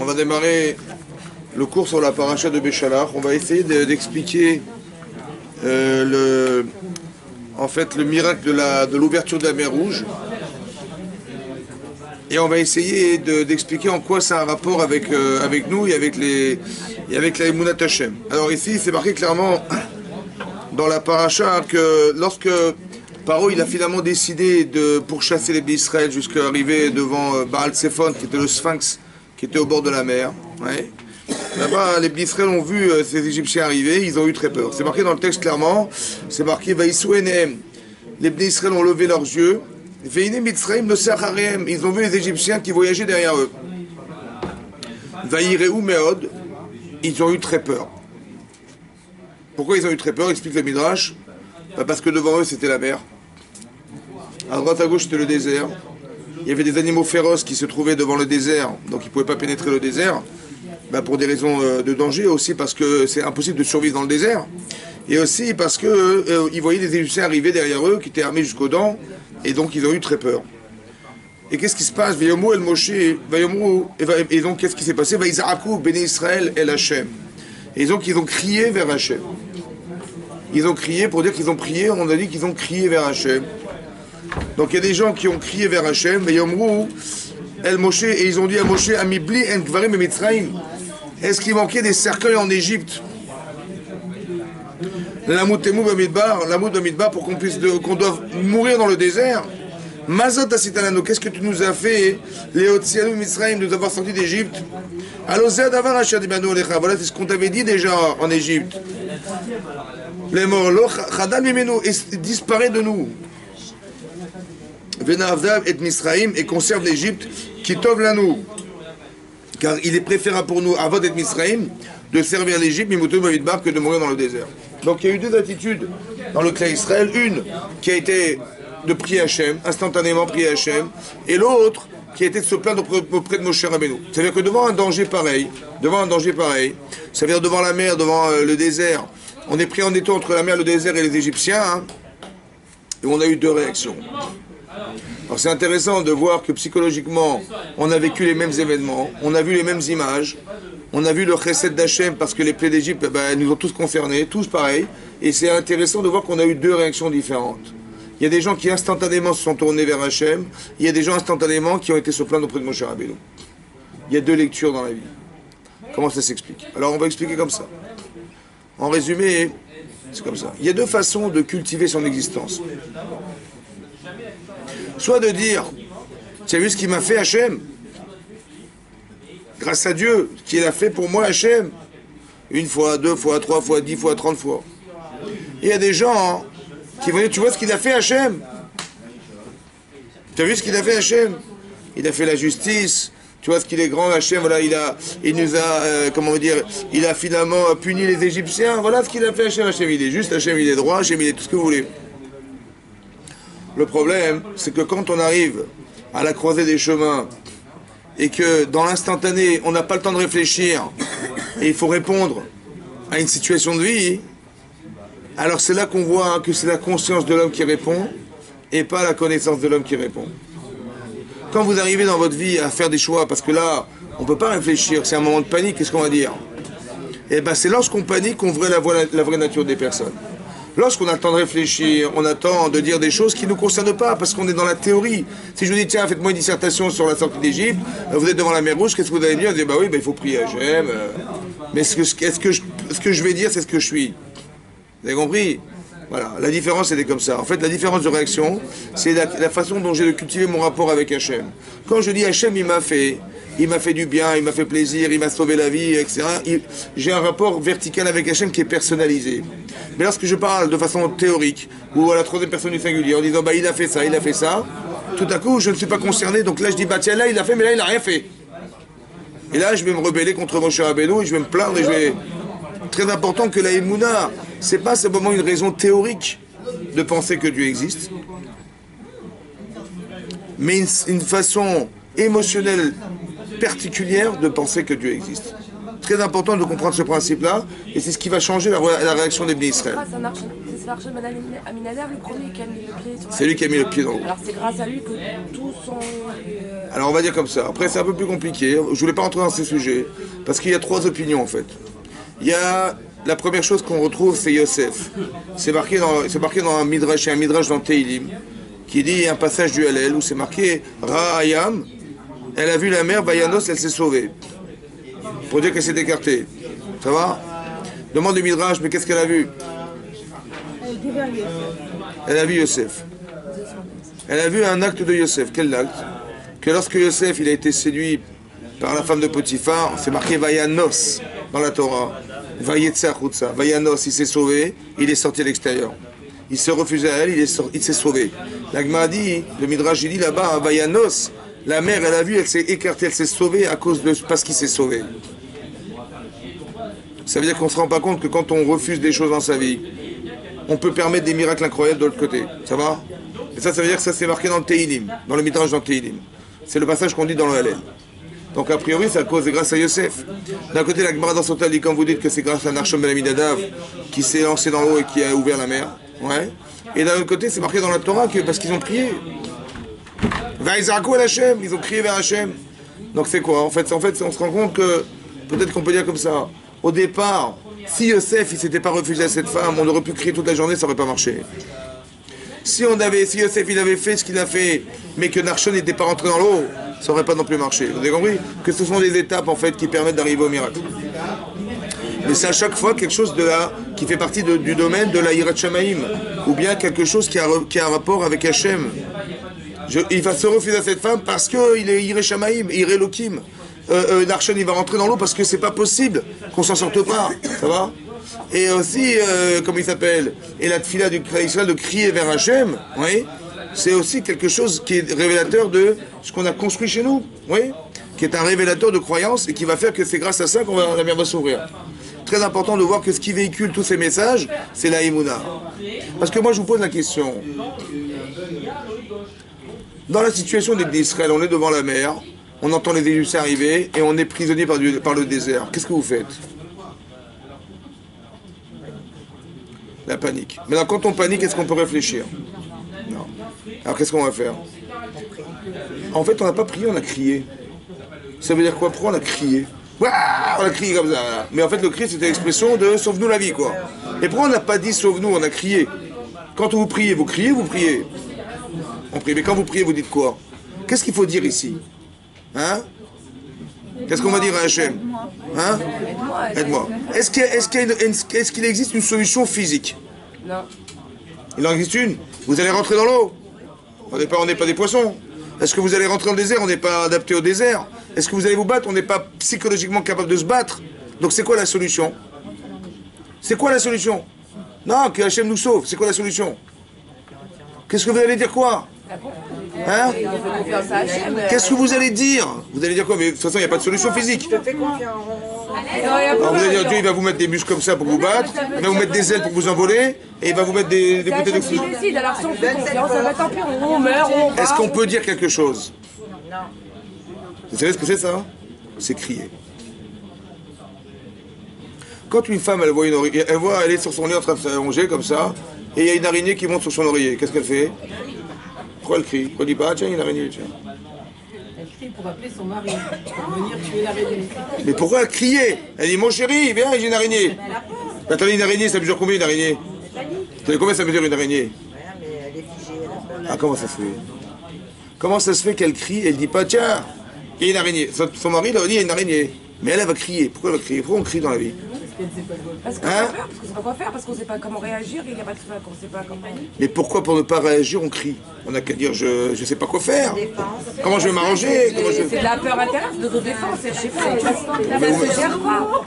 On va démarrer le cours sur la paracha de Béchalach. On va essayer d'expliquer le miracle de l'ouverture de la mer Rouge. Et on va essayer d'expliquer en quoi ça a un rapport avec nous et avec la Emunat Hashem. Alors ici, c'est marqué clairement dans la paracha que lorsque Paro il a finalement décidé de pourchasser les Bnei Israël jusqu'à arriver devant Baal Tsephon, qui était le Sphinx, qui était au bord de la mer. Ouais. Là-bas, les Bnei Israël ont vu ces Égyptiens arriver, ils ont eu très peur. C'est marqué dans le texte clairement, c'est marqué Vaïsou Enehem. Les Bnei Israël ont levé leurs yeux. Veine Mitzraïm no Sacharem. Ils ont vu les Égyptiens qui voyageaient derrière eux. Vaïreu Meod. Ils ont eu très peur. Pourquoi ils ont eu très peur? Explique le Midrash. Parce que devant eux c'était la mer. À droite à gauche c'était le désert. Il y avait des animaux féroces qui se trouvaient devant le désert, donc ils ne pouvaient pas pénétrer le désert. Pour des raisons de danger, aussi parce que c'est impossible de survivre dans le désert. Et aussi parce qu'ils voyaient des Égyptiens arriver derrière eux qui étaient armés jusqu'aux dents. Et donc ils ont eu très peur. Et qu'est-ce qui se passe? Et donc qu'est-ce qui s'est passé? Vaïzarakou, Béné Israël, El Hachem. Et donc ils ont crié vers Hachem. Ils ont crié, pour dire qu'ils ont prié, on a dit qu'ils ont crié vers Hachem. Donc il y a des gens qui ont crié vers Hachem, El Moshe, et ils ont dit à Moshe, Amibli en Kvarim et Mitzraïm. Est-ce qu'il manquait des cercueils en Égypte? L'amoud Bamidbar, pour qu'on doive mourir dans le désert. Mazot Asitanano, qu'est-ce que tu nous as fait? Léotianou Mitzraïm, nous avoir sortis d'Égypte. Alozé Adavar Hashadimano Alecha, voilà, c'est ce qu'on t'avait dit déjà en Égypte. Les morts, Chadal Mimeno, disparaît de nous. Venavdav et Misraïm, et conserve l'Égypte, qui t'ouvre la nous. Car il est préférable pour nous, Avod et Misraïm, de servir l'Égypte, Mimoutou Bamidbar, que de mourir dans le désert. Donc il y a eu deux attitudes dans le clan Israël. Une qui a été de prier Hachem, instantanément prier Hachem, et l'autre qui a été de se plaindre auprès de Moshe Rabbeinu. C'est-à-dire que devant un danger pareil, ça veut dire devant la mer, devant le désert, on est pris en étau entre la mer, le désert et les Égyptiens, et on a eu deux réactions. Alors c'est intéressant de voir que psychologiquement, on a vécu les mêmes événements, on a vu les mêmes images, on a vu le chesed d'Hachem parce que les plaies d'Égypte nous ont tous concernés, tous pareils, et c'est intéressant de voir qu'on a eu deux réactions différentes. Il y a des gens qui instantanément se sont tournés vers Hachem, il y a des gens instantanément qui ont été se plaindre auprès de Moshe Rabbeinu. Il y a deux lectures dans la vie. Comment ça s'explique? Alors on va expliquer comme ça. En résumé, c'est comme ça. Il y a deux façons de cultiver son existence. Soit de dire, tu as vu ce qu'il m'a fait Hachem? Grâce à Dieu, qu'il a fait pour moi Hachem. Une fois, deux fois, trois fois, 10 fois, 30 fois. Et il y a des gens qui vont dire, tu vois ce qu'il a fait Hachem? Tu as vu ce qu'il a fait Hachem? Il a fait la justice. Tu vois ce qu'il est grand Hachem, voilà, il nous a, il a finalement puni les Égyptiens. Voilà ce qu'il a fait Hachem. Hachem, il est juste, Hachem, il est droit, Hachem, il est tout ce que vous voulez. Le problème, c'est que quand on arrive à la croisée des chemins, et que dans l'instantané, on n'a pas le temps de réfléchir, et il faut répondre à une situation de vie, alors c'est là qu'on voit que c'est la conscience de l'homme qui répond, et pas la connaissance de l'homme qui répond. Quand vous arrivez dans votre vie à faire des choix, parce que là, on ne peut pas réfléchir, c'est un moment de panique, qu'est-ce qu'on va dire? Et bien c'est lorsqu'on panique qu'on voit la vraie nature des personnes. Lorsqu'on a le temps de réfléchir, on a le temps de dire des choses qui ne nous concernent pas, parce qu'on est dans la théorie. Si je vous dis, tiens, faites-moi une dissertation sur la sortie d'Égypte, vous êtes devant la mer Rouge, qu'est-ce que vous allez me dire? Vous dites, bah oui, il faut prier Hachem. Mais ce que je vais dire, c'est ce que je suis. Vous avez compris? Voilà, la différence, elle est comme ça. En fait, la différence de réaction, c'est la façon dont j'ai de cultiver mon rapport avec Hachem. Quand je dis Hachem, il m'a fait du bien, il m'a fait plaisir, il m'a sauvé la vie, etc. J'ai un rapport vertical avec Hachem qui est personnalisé. Mais lorsque je parle de façon théorique, ou à la troisième personne du singulier, en disant, il a fait ça, tout à coup, je ne suis pas concerné, donc là, je dis, tiens, là, il a fait, mais là, il n'a rien fait. Et là, je vais me rebeller contre Moshe Rabbeinu, et je vais me plaindre, et je vais... Très important que la Emouna, c'est pas simplement une raison théorique de penser que Dieu existe, mais une façon émotionnelle particulière de penser que Dieu existe. Très important de comprendre ce principe-là, et c'est ce qui va changer la réaction des Bnei Israël. C'est Archem Ben Aminadav, le premier qui a mis le pied sur la... C'est lui qui a mis le pied dans l'eau. Alors c'est grâce à lui que tous sont... Alors on va dire comme ça. Après c'est un peu plus compliqué. Je voulais pas rentrer dans ces sujets, parce qu'il y a trois opinions en fait. Il y a la première chose qu'on retrouve, c'est Yosef. C'est marqué dans un midrash, et un midrash dans Teilim, qui dit un passage du Hallel où c'est marqué Ra'ayam, elle a vu la mer, Vayanos, elle s'est sauvée. Pour dire qu'elle s'est écartée. Ça va? Demande du midrash, mais qu'est-ce qu'elle a vu? Elle a vu Yosef. Elle a vu un acte de Yosef. Quel acte? Que lorsque Yosef il a été séduit par la femme de Potiphar, c'est marqué Vayanos dans la Torah. Vayanos, il s'est sauvé, il est sorti à l'extérieur. Il se refusait à elle, il s'est sauvé. La Gemara dit, le Midrash il dit là-bas, Vayanos, la mère elle a vu, elle s'est écartée, elle s'est sauvée parce qu'il s'est sauvé. Ça veut dire qu'on ne se rend pas compte que quand on refuse des choses dans sa vie, on peut permettre des miracles incroyables de l'autre côté. Ça va? Et ça veut dire que ça c'est marqué dans le Teilim, dans le Midrash dans le Teilim. C'est le passage qu'on dit dans le Hallel. Donc a priori, c'est à cause et grâce à Yosef. D'un côté, la Gemara dans son dit quand vous dites que c'est grâce à Narshom Ben Aminadav qui s'est lancé dans l'eau et qui a ouvert la mer. Ouais. Et d'un autre côté, c'est marqué dans la Torah que parce qu'ils ont prié. Vaïzarko el Hashem, ils ont crié vers Hashem. Donc c'est quoi en fait, on se rend compte que, peut-être qu'on peut dire comme ça, au départ, si Yosef il s'était pas refusé à cette femme, on aurait pu crier toute la journée, ça n'aurait pas marché. Si Yosef il avait fait ce qu'il a fait, mais que Narshon n'était pas rentré dans l'eau, ça n'aurait pas non plus marché. Vous avez compris? Que ce sont des étapes en fait qui permettent d'arriver au miracle. Mais c'est à chaque fois quelque chose qui fait partie du domaine de la Yirat Shamaim, ou bien quelque chose qui a un rapport avec Hachem. Il va se refuser à cette femme parce qu'il est Yirat Shamaim, Yirat Elokim. Narshon il va rentrer dans l'eau parce que c'est pas possible qu'on s'en sorte pas. Ça va? Et aussi, comment il s'appelle? Et la tfila du Israël de crier vers Hachem, oui, c'est aussi quelque chose qui est révélateur de ce qu'on a construit chez nous, oui, qui est un révélateur de croyance et qui va faire que c'est grâce à ça qu'on la mer va s'ouvrir. Très important de voir que ce qui véhicule tous ces messages, c'est la Emouna. Parce que moi, je vous pose la question. Dans la situation d'Israël, on est devant la mer, on entend les Égyptiens arriver et on est prisonnier par le désert. Qu'est-ce que vous faites? La panique. Maintenant, quand on panique, est-ce qu'on peut réfléchir? Non. Alors, qu'est-ce qu'on va faire? En fait, on n'a pas prié, on a crié. Ça veut dire quoi? Pourquoi on a crié? Ouah, on a crié comme ça. Voilà. Mais en fait, le cri, c'était l'expression de sauve-nous la vie, quoi. Et pourquoi on n'a pas dit sauve-nous, on a crié? Quand vous priez, vous criez, vous priez. On prie. Mais quand vous priez, vous dites quoi? Qu'est-ce qu'il faut dire ici? Hein? Qu'est-ce qu'on va dire à Hachem? Hein? Aide-moi. Est-ce qu'il existe une solution physique? Non. Il en existe une? Vous allez rentrer dans l'eau? On n'est pas des poissons. Est-ce que vous allez rentrer dans le désert? On n'est pas adapté au désert. Est-ce que vous allez vous battre? On n'est pas psychologiquement capable de se battre. Donc c'est quoi la solution? C'est quoi la solution? Non, que Hachem nous sauve. C'est quoi la solution? Qu'est-ce que vous allez dire quoi? Hein? Qu'est-ce que vous allez dire? Vous allez dire quoi? Mais de toute façon, il n'y a pas de solution physique. Alors vous allez dire, Dieu, il va vous mettre des muscles comme ça pour vous battre, il va vous mettre des ailes pour vous envoler, et il va vous mettre des bouteilles d'oxygène. Alors si on fait confiance, ça va tant pis, on meurt, on va. Est-ce qu'on peut dire quelque chose? Vous savez ce que c'est ça? C'est crier. Quand une femme, elle est sur son lit en train de s'allonger comme ça, et il y a une araignée qui monte sur son oreiller, qu'est-ce qu'elle fait? Pourquoi elle crie? Pourquoi elle dit pas, ah, tiens, il y a une araignée, tiens. Elle crie pour appeler son mari, pour venir tuer l'araignée. Mais pourquoi elle criait? Elle dit, mon chéri, viens, j'ai une araignée. Attendez, une araignée, ça mesure combien une araignée? Vous savez combien ça mesure une araignée? Ah, comment ça se fait? Comment ça se fait qu'elle crie et elle dit pas, tiens, il y a une araignée? Son mari leur dit, il y a une araignée. Mais elle va crier. Pourquoi elle va crier? Pourquoi on crie dans la vie? Parce qu'on a peur, parce qu'on sait pas quoi faire, parce qu'on sait pas comment réagir, il n'y a pas de qu'on sait pas comment. Mais pourquoi pour ne pas réagir on crie? On n'a qu'à dire je sais pas quoi faire. Comment je vais m'arranger? C'est de la peur intérieure, de défense, je sais pas. Ça se gère pas.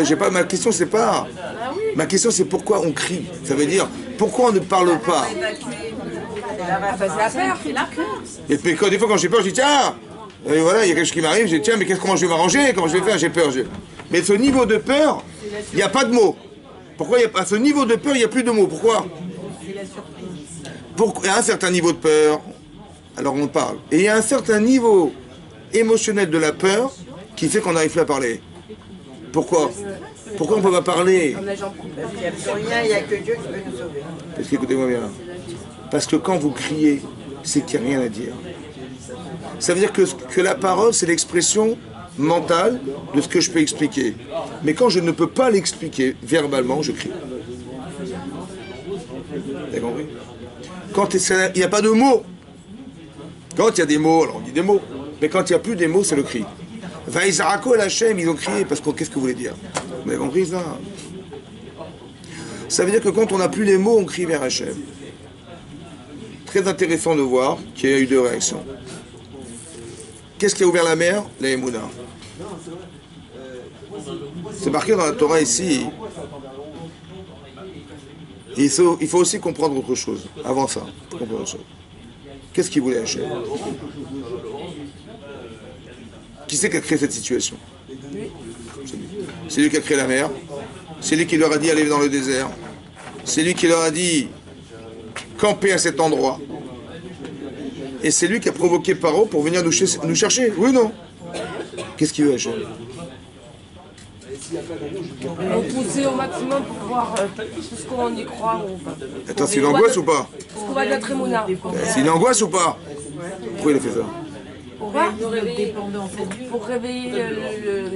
J'ai pas. Ma question c'est pas. Ma question c'est pourquoi on crie. Ça veut dire pourquoi on ne parle pas. Ah bah c'est la peur. Et puis des fois quand j'ai peur je dis tiens. Et voilà, il y a quelque chose qui m'arrive, je dis tiens mais comment je vais m'arranger? Comment je vais faire? J'ai peur. Mais ce niveau de peur, il n'y a pas de mots. Pourquoi à ce niveau de peur, il n'y a plus de mots? Pourquoi? Il y a un certain niveau de peur, alors on parle. Et il y a un certain niveau émotionnel de la peur qui fait qu'on n'arrive plus à parler. Pourquoi? Pourquoi on ne peut pas parler? Comme la jambe coupée. Parce qu'il n'y a plus rien, il n'y a que Dieu qui peut nous sauver. Parce qu'écoutez-moi bien. Parce que quand vous criez, c'est qu'il n'y a rien à dire. Ça veut dire que la parole, c'est l'expression mentale de ce que je peux expliquer. Mais quand je ne peux pas l'expliquer verbalement, je crie. Vous avez compris? Quand il n'y a pas de mots. Quand il y a des mots, alors on dit des mots. Mais quand il n'y a plus des mots, c'est le cri. Vaïzarako et Hachem, ils ont crié parce que qu'est-ce que vous voulez dire? Vous avez compris ça? Ça veut dire que quand on n'a plus les mots, on crie vers Hachem. Très intéressant de voir qu'il y a eu deux réactions. Qu'est-ce qui a ouvert la mer? La Emouna. C'est marqué dans la Torah ici. Et il faut aussi comprendre autre chose. Avant ça, comprendre autre chose. Qu'est-ce qu'il voulait Hachem? Qui c'est qui a créé cette situation? C'est lui qui a créé la mer. C'est lui qui leur a dit allez dans le désert. C'est lui qui leur a dit camper à cet endroit. Et c'est lui qui a provoqué Paro pour venir nous chercher. Oui ou non? Qu'est-ce qu'il veut Hachem? On poussait au maximum pour voir ce qu'on y croit ou pas. Attends, c'est une angoisse ou pas? Parce qu'on va de notre émouna. C'est une angoisse ou pas? Pourquoi il a fait ça? Pour réveiller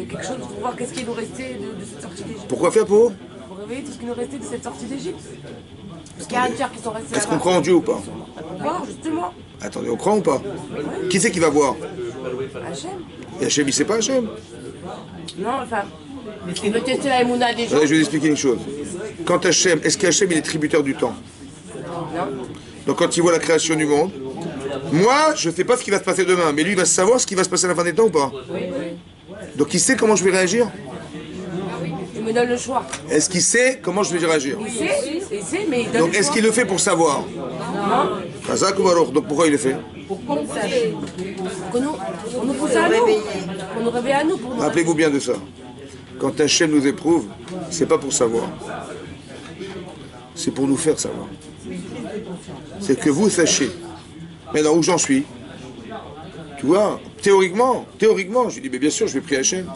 quelque chose, pour voir qu'est-ce qui nous restait de cette sortie d'Égypte. Pourquoi faire pour? Pour réveiller tout ce qui nous restait de cette sortie d'Égypte. Parce qu'il y a un tiers qui sont restés Est-ce qu'on là-bas. croit en Dieu ou pas? Voir, justement. Attendez, on croit ou pas? Qui c'est qui va voir? Hachem. Et Hachem, il sait pas Hachem? Non, enfin, il veut tester la émouna des gens. Allez, je vais vous expliquer une chose. Quand Hachem, est-ce qu'Hachem il est tributaire du temps? Non. Donc quand il voit la création du monde, moi, je ne sais pas ce qui va se passer demain, mais lui, il va savoir ce qui va se passer à la fin des temps ou pas? Donc il sait comment je vais réagir? Il me donne le choix. Est-ce qu'il sait comment je vais réagir? Il sait, mais il donne Donc le est-ce choix. qu'il le fait pour savoir? Non. Chazak ou Baruch? Donc pourquoi il le fait? On nous pousse à nous. On nous réveille à nous. Pour nous Rappelez-vous bien de ça. Quand Hachem nous éprouve, c'est pas pour savoir. C'est pour nous faire savoir. C'est que vous sachiez. Maintenant, où j'en suis? Tu vois, théoriquement, je lui dis, mais bien sûr, je vais prier Hachem.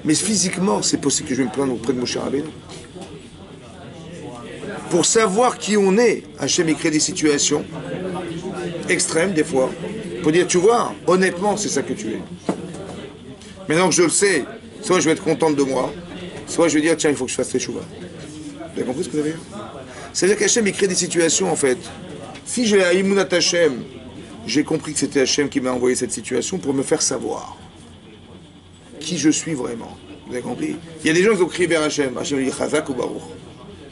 Mais physiquement, c'est possible que je vais me plaindre auprès de Moshe Rabbeinu. Pour savoir qui on est, Hachem, il crée des situations extrêmes, des fois, pour dire, tu vois, honnêtement, c'est ça que tu es. Maintenant que je le sais, soit je vais être contente de moi, soit je vais dire, tiens, il faut que je fasse teshuva. Vous avez compris ce que vous avez dit? C'est-à-dire qu'Hachem, il crée des situations, en fait. Si j'ai à Imunat Hachem, j'ai compris que c'était Hachem qui m'a envoyé cette situation pour me faire savoir qui je suis vraiment. Vous avez compris? Il y a des gens qui ont crié vers Hachem. Hachem dit Chazak ou Baruch.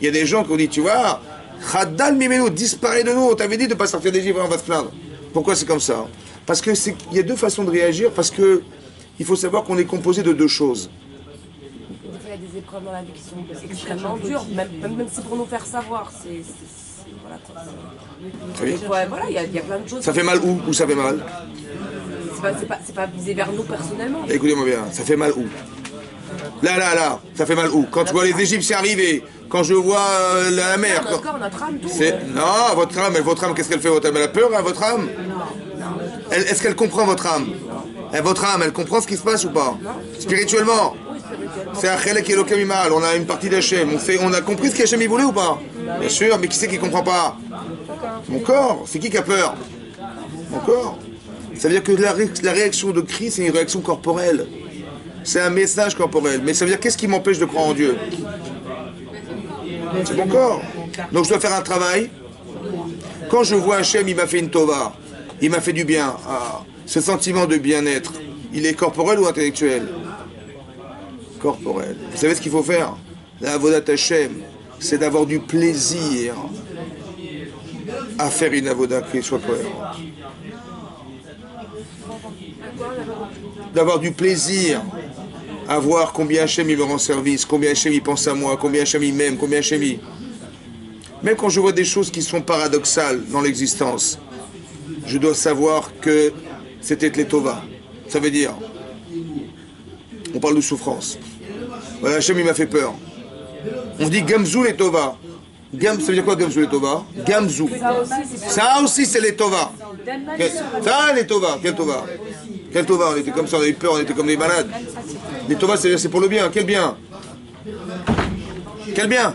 Il y a des gens qui ont dit, tu vois, Chadal Mimeno, disparaît de nous. On t'avait dit de ne pas sortir d'Égypte, on va se plaindre. Pourquoi c'est comme ça? Parce qu'il y a deux façons de réagir, parce que il faut savoir qu'on est composé de deux choses. Il y a des épreuves dans la vie qui sont extrêmement dures, même si pour nous faire savoir, voilà quoi. Oui. Ouais, voilà, il y a plein de choses. Ça fait mal où? Où ça fait mal? C'est pas visé vers nous personnellement. Écoutez-moi bien, ça fait mal où? Là, ça fait mal où? Quand tu vois les Égyptiens arriver, quand je vois la mer. Notre corps, notre âme, tout. Non, votre âme, qu'est-ce qu'elle fait? Votre âme, elle a peur, hein, votre âme? Est-ce qu'elle comprend votre âme? Votre âme, elle comprend ce qui se passe ou pas? Spirituellement? C'est un Chelek Elokem Imal, on a une partie d'Hachem. On a compris ce qu'Hachem voulait ou pas? Bien sûr, mais qui c'est qui comprend pas? Mon corps. C'est qui a peur? Mon corps. Ça veut dire que la réaction de cri, c'est une réaction corporelle. C'est un message corporel. Mais ça veut dire qu'est-ce qui m'empêche de croire en Dieu? C'est mon corps. Donc je dois faire un travail. Quand je vois Hachem, il m'a fait une tova. Il m'a fait du bien. Ah, ce sentiment de bien-être, il est corporel ou intellectuel? Corporel. Vous savez ce qu'il faut faire? La avodat Hachem, c'est d'avoir du plaisir à faire une avodat qui soit cohérente. D'avoir du plaisir à voir combien Hachem il me rend service, combien Hachem il pense à moi, combien Hachem il m'aime, combien Hachem il... Même quand je vois des choses qui sont paradoxales dans l'existence, je dois savoir que c'était les Tova. Ça veut dire, on parle de souffrance. Voilà, Hachem il m'a fait peur. On dit Gamzou les Tova. Ça veut dire quoi Gamzou les Tova? Gamzou. Ça aussi c'est les Tova. Ça les Tova. Quel Tova? Quel Tova? On était comme ça, on avait peur, on était comme des malades. Les Tova, c'est pour le bien. Quel bien? Quel bien?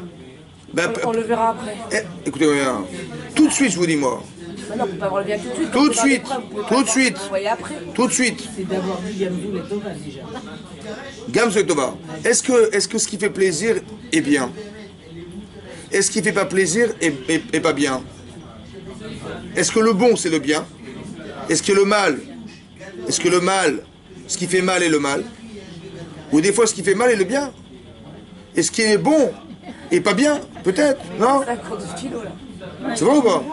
Ben, On le verra après. écoutez-moi bien. Tout de suite, je vous dis, moi. Mais non, on peut pas avoir le bien tout de suite. Tout de suite. Tout de suite. Vous voyez après. Tout de suite. C'est d'avoir dit Gamzou les Tova déjà. Gamme sur Tova. Est-ce que ce qui fait plaisir est bien? Est-ce qui fait pas plaisir est pas bien? Est-ce que le bon c'est le bien? Est-ce que le mal, ce qui fait mal est le mal? Ou des fois ce qui fait mal est le bien? Et ce qui est bon est pas bien? Peut-être, non? C'est un cours de philo là. C'est vrai ou pas?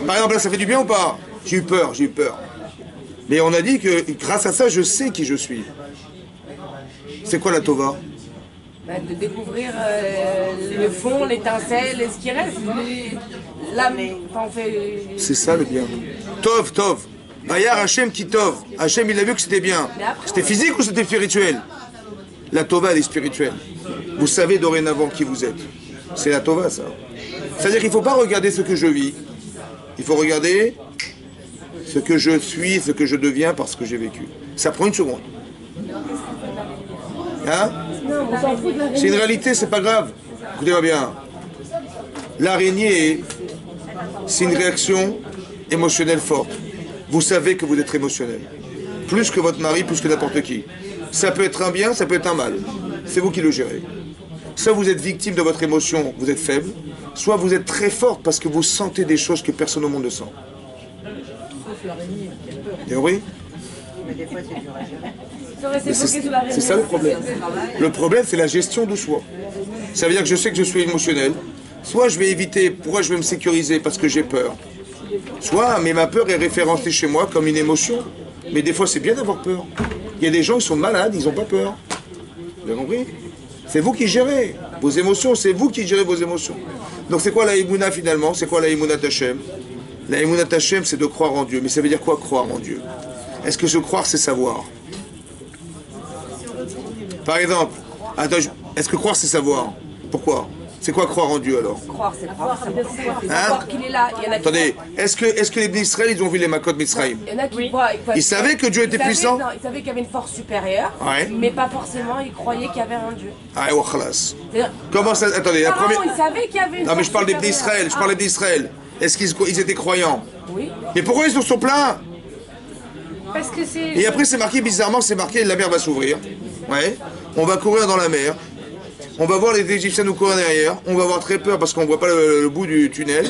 Par exemple là ça fait du bien ou pas? J'ai eu peur. Mais on a dit que grâce à ça je sais qui je suis. C'est quoi la Tova? De découvrir le fond, l'étincelle, et ce qui reste. L'âme, enfin, on fait... C'est ça le bien. Tov. Vayar Hachem qui Tov. Hachem il a vu que c'était bien. C'était physique ou c'était spirituel? La Tova elle est spirituelle. Vous savez dorénavant qui vous êtes. C'est la Tova ça. C'est-à-dire qu'il ne faut pas regarder ce que je vis. Il faut regarder ce que je suis, ce que je deviens parce que j'ai vécu. Ça prend une seconde. Hein? C'est une réalité, c'est pas grave. Écoutez-moi bien. L'araignée, c'est une réaction émotionnelle forte. Vous savez que vous êtes émotionnel. Plus que votre mari, plus que n'importe qui. Ça peut être un bien, ça peut être un mal. C'est vous qui le gérez. Soit vous êtes victime de votre émotion, vous êtes faible. Soit vous êtes très forte parce que vous sentez des choses que personne au monde ne sent. Et oui. Mais des fois, c'est dur à gérer. Mais c'est ça le problème. Le problème, c'est la gestion de soi. Ça veut dire que je sais que je suis émotionnel. Soit je vais éviter, pourquoi je vais me sécuriser? Parce que j'ai peur. Soit, mais ma peur est référencée chez moi comme une émotion. Mais des fois, c'est bien d'avoir peur. Il y a des gens qui sont malades, ils n'ont pas peur. Vous avez compris? C'est vous qui gérez vos émotions, c'est vous qui gérez vos émotions. Donc c'est quoi la Emouna finalement? C'est quoi la Emouna Tachem? La Emouna Tachem, c'est de croire en Dieu. Mais ça veut dire quoi croire en Dieu? Est-ce que se croire, c'est savoir? Par exemple, attends, est-ce que croire c'est savoir? Pourquoi? C'est quoi croire en Dieu alors? Croire, c'est croire, c'est Hein? croire qu'il est là. Il y en a qui Attendez, est-ce que les Israël ils ont vu les Makot Mitzrayim? Il y en a qui voient. Ils savaient que Dieu était puissant? Non, ils savaient qu'il y avait une force supérieure, Ouais. mais pas forcément, ils croyaient qu'il y avait un Dieu. Ah, ouais, khalas. C'est-à-dire, Comment ça? Attendez, la apparemment, première. ils savaient qu'il y avait une Non, mais force je parle supérieure. d'Israël, je parlais d'Israël. Est-ce qu'ils étaient croyants? Oui. Mais pourquoi ils sont pleins? Parce que c'est. Et après, c'est marqué bizarrement, c'est marqué la mer va s'ouvrir. Ouais. On va courir dans la mer. On va voir les Égyptiens nous courir derrière. On va avoir très peur parce qu'on ne voit pas le bout du tunnel.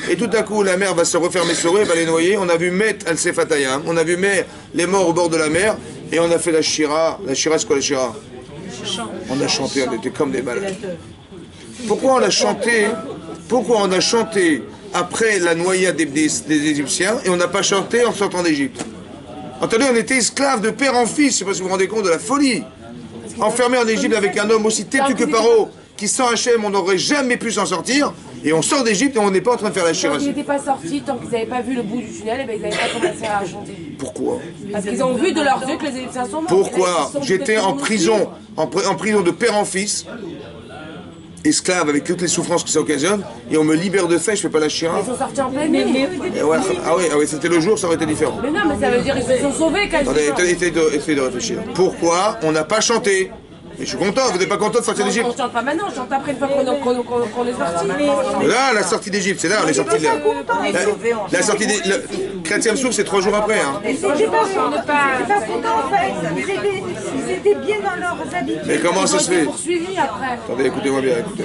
Et tout à coup, la mer va se refermer sur eux, elle va les noyer. On a vu mettre Al-Sefatayam. On a vu mettre les morts au bord de la mer. Et on a fait la Shira. La Shira, c'est quoi la Shira? On a chanté, on était comme des malades. Pourquoi on a chanté? Pourquoi on a chanté après la noyade des Égyptiens et on n'a pas chanté en sortant d'Égypte? Attendez, on était esclaves de père en fils. Je ne sais pas si vous vous rendez compte de la folie. Enfermé en Égypte avec un homme aussi têtu que Paro, qui sans Hachem, on n'aurait jamais pu s'en sortir. Et on sort d'Égypte et on n'est pas en train de faire la Tant Shira. qu'ils n'étaient pas sortis, tant qu'ils n'avaient pas vu le bout du tunnel, eh ben, ils n'avaient pas commencé à chanter. Pourquoi? Parce qu'ils ont vu de leurs yeux que les Égyptiens sont morts. Pourquoi? J'étais en prison, en prison de père en fils, esclave avec toutes les souffrances que ça occasionne, et on me libère de ça et je fais pas la Shira. Ils sont sortis en pleine nuit. Et ouais, ah oui, c'était le jour, ça aurait été différent. Mais non, mais ça veut dire qu'ils se sont sauvés quasiment. Attendez, essayez de réfléchir. Pourquoi on n'a pas chanté? Et je suis content, vous n'êtes pas content de sortir On d'Égypte? ne chante pas maintenant, on chante après une fois qu'on est sorti. Là, la sortie d'Égypte, c'est là, on est sorti de là. La sortie des. Le chrétien souffle, c'est 3 jours après. Hein. Ils n'étaient pas contents en fait, ils étaient bien dans leurs habitudes. Mais comment ça se fait? Poursuivi après. Attendez, écoutez-moi bien, écoutez.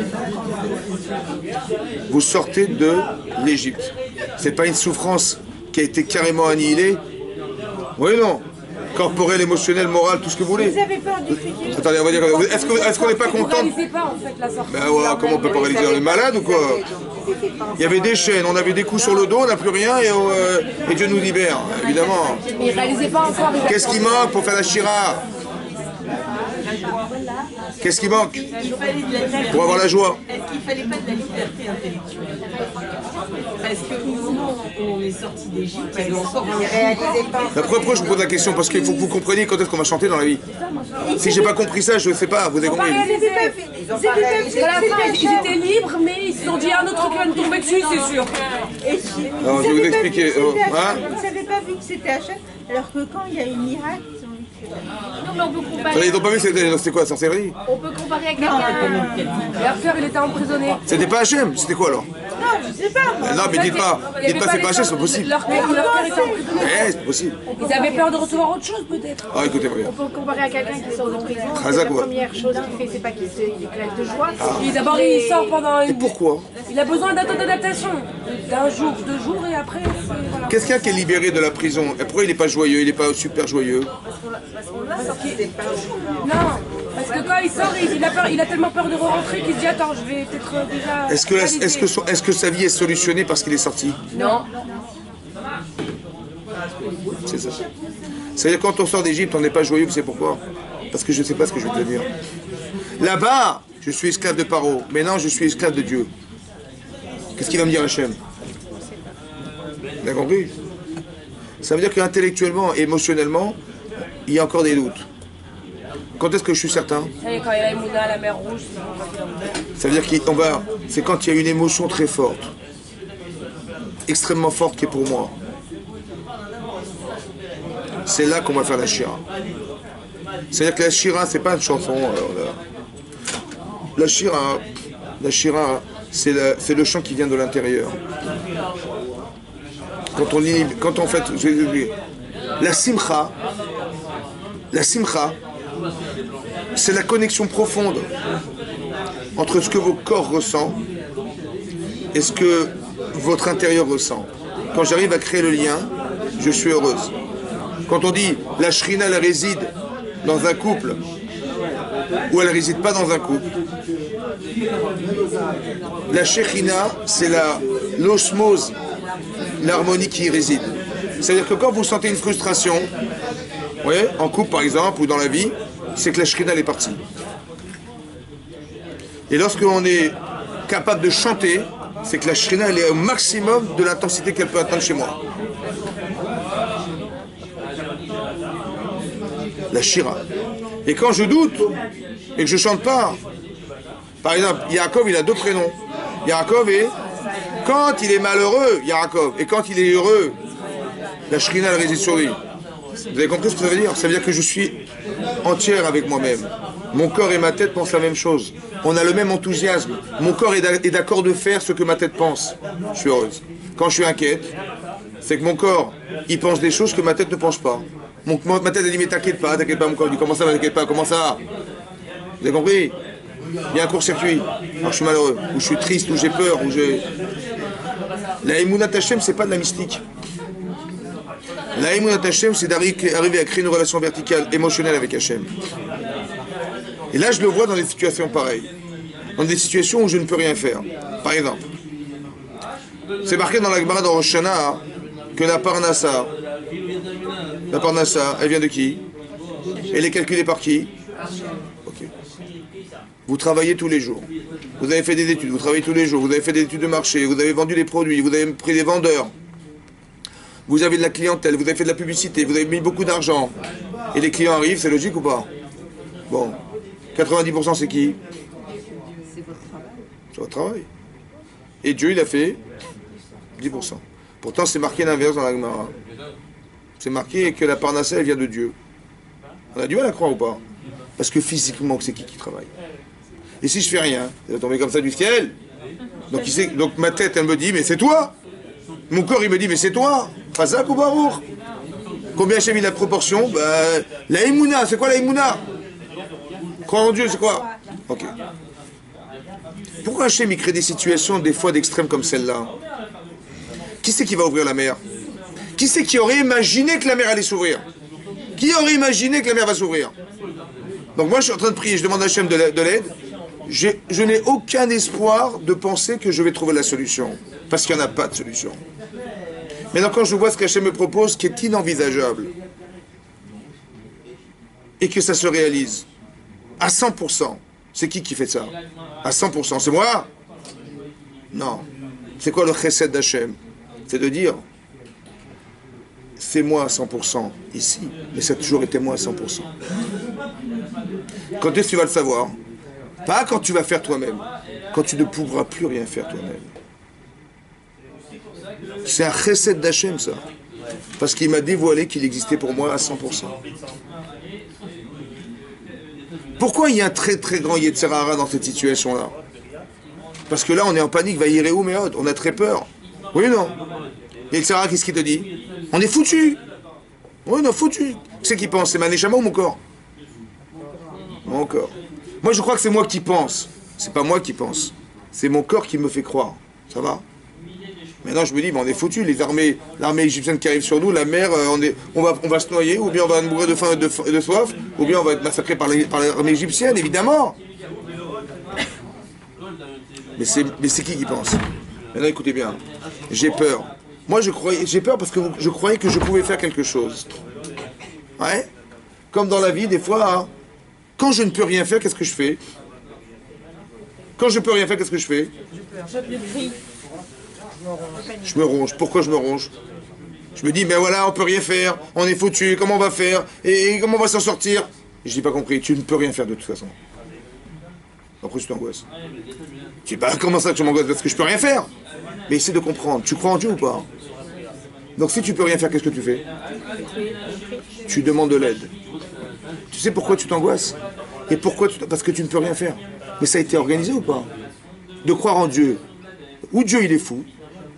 Vous sortez de l'Égypte. C'est pas une souffrance qui a été carrément annihilée. Oui, non. Corporel, émotionnel, moral, tout ce que vous voulez. Vous avez peur du fait qu'il y ait- Attendez, on va dire. Est-ce qu'on n'est pas Vous content? réalisez pas en fait la sortie. Ben ouais, comment on peut pas réaliser? On est malade ou quoi? Il y avait des chaînes, on avait des coups sur le dos, on n'a plus rien et Dieu nous libère, évidemment. Mais ils réalisaient pas encore. Qu'est-ce qui manque pour faire la Shira? Qu'est-ce qui manque pour avoir la joie? Est-ce qu'il ne fallait pas de la liberté intellectuelle? Parce qu'au moment où on est sorti d'Égypte, il y avait encore un Réalisez pas. Pourquoi je vous pose la question? Parce qu'il faut que vous compreniez quand est-ce qu'on va chanter dans la vie. Si j'ai pas compris ça, je ne sais pas, vous avez compris? Ils ont pas réalisé. À la fin, ils étaient libres, mais ils se sont dit un autre truc va nous tomber dessus, c'est sûr. Alors, je vais vous expliquer. Vous n'avez pas vu que c'était Hachem, alors que quand il y a une miracle, ils ont dit que... Non, mais on peut Attendez, comparer. ils n'ont pas vu c'était quoi la sorcellerie? On peut comparer avec quelqu'un. Leur cœur, il était emprisonné. C'était pas Hachem, c'était quoi alors? Non, je sais pas. moi. Non, mais dites pas c'est pas Hachem, c'est pas possible. Leur cœur était emprisonné. C'est possible. Ils avaient peur de recevoir autre chose, peut-être. Ah, écoutez, regarde. On peut comparer à quelqu'un qui sort de prison. Khazak, La ouais. première chose qu'il fait, c'est pas qu'il éclate de joie. Et d'abord, il sort pendant Et pourquoi? Il a besoin d'un temps d'adaptation. D'un jour, 2 jours, et après, c'est... Voilà. Quelqu'un qui est libéré de la prison, et pourquoi il n'est pas joyeux, il n'est pas super joyeux? Non, parce que quand il sort, il a tellement peur de rentrer qu'il se dit attends, je vais peut-être déjà. Est-ce que sa vie est solutionnée parce qu'il est sorti? Non. C'est ça. C'est-à-dire quand on sort d'Égypte, on n'est pas joyeux, vous savez pourquoi? Parce que je ne sais pas ce que je vais te dire. Là-bas, je suis esclave de Paro. Maintenant, je suis esclave de Dieu. Qu'est-ce qu'il va me dire Hachem? Vous avez compris? Ça veut dire qu'intellectuellement et émotionnellement, il y a encore des doutes. Quand est-ce que je suis certain? Ça y est, quand il y a Emouna, la mer rouge, c'est bon, quand il est en mer. Ça veut dire qu'on va... C'est quand il y a une émotion très forte, extrêmement forte qui est pour moi. C'est là qu'on va faire la shira. C'est-à-dire que la shira, c'est pas une chanson. La shira, c'est le chant qui vient de l'intérieur. Quand on fait, la simcha, c'est la connexion profonde entre ce que vos corps ressentent et ce que votre intérieur ressent. Quand j'arrive à créer le lien, je suis heureuse. Quand on dit la shrina, elle réside dans un couple ou elle ne réside pas dans un couple, la shekhinah, c'est l'osmose, l'harmonie qui y réside. C'est-à-dire que quand vous sentez une frustration, ouais, en couple par exemple, ou dans la vie, c'est que la shrina elle est partie. Et lorsque l'on est capable de chanter, c'est que la shrina elle est au maximum de l'intensité qu'elle peut atteindre chez moi. La shira. Et quand je doute et que je chante pas, par exemple, Yaakov il a 2 prénoms. Yaakov est quand il est malheureux, Yaakov, et quand il est heureux, la shrina elle réside sur lui. Vous avez compris ce que ça veut dire? Ça veut dire que je suis entière avec moi-même. Mon corps et ma tête pensent la même chose. On a le même enthousiasme. Mon corps est d'accord de faire ce que ma tête pense. Je suis heureuse. Quand je suis inquiète, c'est que mon corps, il pense des choses que ma tête ne pense pas. Ma tête a dit mais t'inquiète pas, mon corps dit comment ça, t'inquiète pas, comment ça? Vous avez compris? Il y a un court-circuit. Alors je suis malheureux, ou je suis triste, ou j'ai peur, ou j'ai... La Emunat Hashem, c'est pas de la mystique. La Emunat Hashem, c'est d'arriver à créer une relation verticale, émotionnelle avec Hashem. Et là, je le vois dans des situations pareilles. Dans des situations où je ne peux rien faire. Par exemple, c'est marqué dans la Gemara de Rosh Hashanah que la Parnassa, elle vient de qui? Elle est calculée par qui? Ok. Vous travaillez tous les jours. Vous avez fait des études, vous travaillez tous les jours. Vous avez fait des études de marché, vous avez vendu des produits, vous avez pris des vendeurs. Vous avez de la clientèle, vous avez fait de la publicité, vous avez mis beaucoup d'argent. Et les clients arrivent, c'est logique ou pas? Bon. 90% c'est qui? C'est votre travail. Et Dieu, il a fait 10%. Pourtant, c'est marqué l'inverse dans la Gemara. C'est marqué que la Parnassa, elle vient de Dieu. On a du mal à croire ou pas? Parce que physiquement, c'est qui travaille? Et si je fais rien, ça va tomber comme ça du ciel. Donc ma tête, elle me dit, mais c'est toi. Mon corps, il me dit, mais c'est toi. Chazak ou Baruch? Combien j'ai mis la proportion? La Emouna, c'est quoi la Emouna? Croire en Dieu, c'est quoi? Ok. Pourquoi Hachem il crée des situations des fois d'extrême comme celle-là? Qui c'est qui va ouvrir la mer? Qui c'est qui aurait imaginé que la mer allait s'ouvrir? Qui aurait imaginé que la mer va s'ouvrir? Donc moi je suis en train de prier, je demande à Hachem de l'aide. Je n'ai aucun espoir de penser que je vais trouver la solution. Parce qu'il n'y en a pas de solution. Maintenant quand je vois ce qu'Hachem me propose qui est inenvisageable, et que ça se réalise, à 100%, c'est qui fait ça? À 100%, c'est moi? Non. C'est quoi le chesed d'Hachem? C'est de dire, c'est moi à 100% ici, mais ça a toujours été moi à 100%. Quand est-ce que tu vas le savoir? Pas quand tu vas faire toi-même, quand tu ne pourras plus rien faire toi-même. C'est un chesed d'Hachem, ça. Parce qu'il m'a dévoilé qu'il existait pour moi à 100%. Pourquoi il y a un très très grand Yetzer Hara dans cette situation-là? Parce que là, on est en panique, va Yireu Meod, on a très peur. Oui ou non? Yetzer Hara, qu'est-ce qu'il te dit? On est foutu. Oui, on est foutu. C'est qui pense? C'est ma neshama ou mon corps? Mon corps. Moi, je crois que c'est moi qui pense. C'est pas moi qui pense. C'est mon corps qui me fait croire. Ça va? Maintenant, je me dis, ben, on est foutu. L'armée égyptienne qui arrive sur nous, la mer, on va se noyer, ou bien on va mourir de faim et de soif, ou bien on va être massacré par l'armée égyptienne, évidemment. Mais c'est qui pense? Maintenant, écoutez bien. J'ai peur. Moi, j'ai peur parce que je croyais que je pouvais faire quelque chose. Ouais? Comme dans la vie, des fois, hein, quand je ne peux rien faire, qu'est-ce que je fais? Quand je peux rien faire, qu'est-ce que je fais? Je me ronge. Pourquoi je me ronge? Je me dis, ben voilà, on peut rien faire, on est foutu, comment on va faire? Et comment on va s'en sortir? Je n'ai pas compris, tu ne peux rien faire de toute façon. Après, je t'angoisse. Tu dis, bah comment ça que je m'angoisse? Parce que je peux rien faire. Mais essaie de comprendre, tu crois en Dieu ou pas? Donc si tu peux rien faire, qu'est-ce que tu fais? Tu demandes de l'aide. Tu sais pourquoi tu t'angoisses? Et pourquoi parce que tu ne peux rien faire. Mais ça a été organisé ou pas? De croire en Dieu. Ou Dieu il est fou,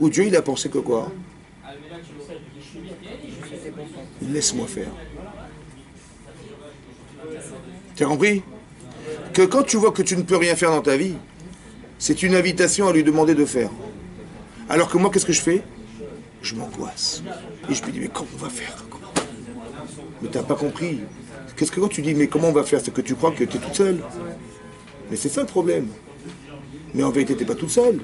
ou Dieu il a pensé que quoi? Laisse-moi faire. Tu as compris? Que quand tu vois que tu ne peux rien faire dans ta vie, c'est une invitation à lui demander de faire. Alors que moi, qu'est-ce que je fais? Je m'angoisse. Et je me dis, mais comment on va faire? Mais t'as pas compris. Qu'est-ce que quand tu dis, mais comment on va faire? C'est que tu crois que tu es toute seule. Mais c'est ça le problème. Mais en vérité, tu n'es pas toute seule.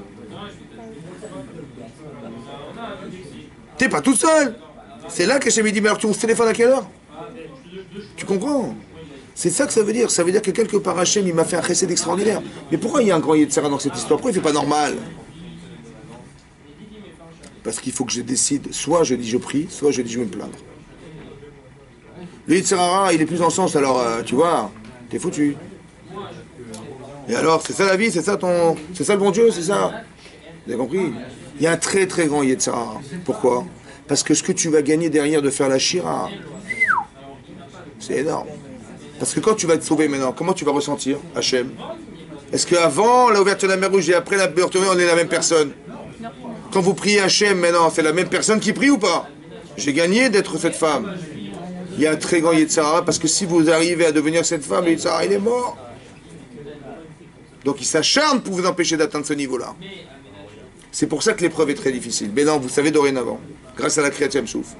T'es pas toute seule. C'est là qu'Hachem dit, mais alors tu ouvres ce téléphone à quelle heure? Tu comprends? C'est ça que ça veut dire. Ça veut dire que quelque part Hachem, il m'a fait un chesed extraordinaire. Mais pourquoi il y a un grand Yetzer Hara dans cette histoire? Pourquoi il ne fait pas normal? Parce qu'il faut que je décide. Soit je dis je prie, soit je dis je vais me plaindre. Le Yetzer Hara, il est plus en sens, alors tu vois, t'es foutu. Et alors, c'est ça la vie, c'est ça le bon Dieu, c'est ça. Vous avez compris? Il y a un très très grand Yetzer Hara. Pourquoi? Parce que ce que tu vas gagner derrière de faire la Shira, c'est énorme. Parce que quand tu vas te sauver maintenant, comment tu vas ressentir Hachem? Est-ce qu'avant l'ouverture de la mer Rouge et après l'ouverture de la mer, on est la même personne? Quand vous priez Hachem maintenant, c'est la même personne qui prie ou pas? J'ai gagné d'être cette femme. Il y a un très grand Yetzer Hara, parce que si vous arrivez à devenir cette femme, le Yetzer Hara, il est mort. Donc il s'acharne pour vous empêcher d'atteindre ce niveau-là. C'est pour ça que l'épreuve est très difficile. Mais non, vous savez dorénavant, grâce à la Kriyat Yam Souf,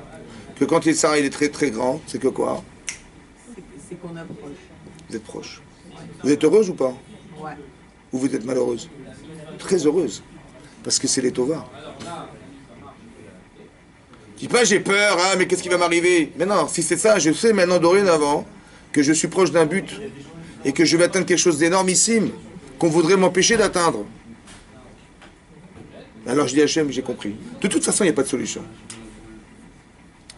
que quand Yetzer Hara il est très très grand, c'est que quoi? C'est qu'on approche. Vous êtes proche. Vous êtes heureuse ou pas? Ouais. Ou vous êtes malheureuse? Très heureuse. Parce que c'est les Tova. Dis pas j'ai peur, hein, mais qu'est-ce qui va m'arriver? Mais non, si c'est ça, je sais maintenant dorénavant que je suis proche d'un but et que je vais atteindre quelque chose d'énormissime qu'on voudrait m'empêcher d'atteindre. Alors je dis à Hachem, j'ai compris. De toute façon, il n'y a pas de solution.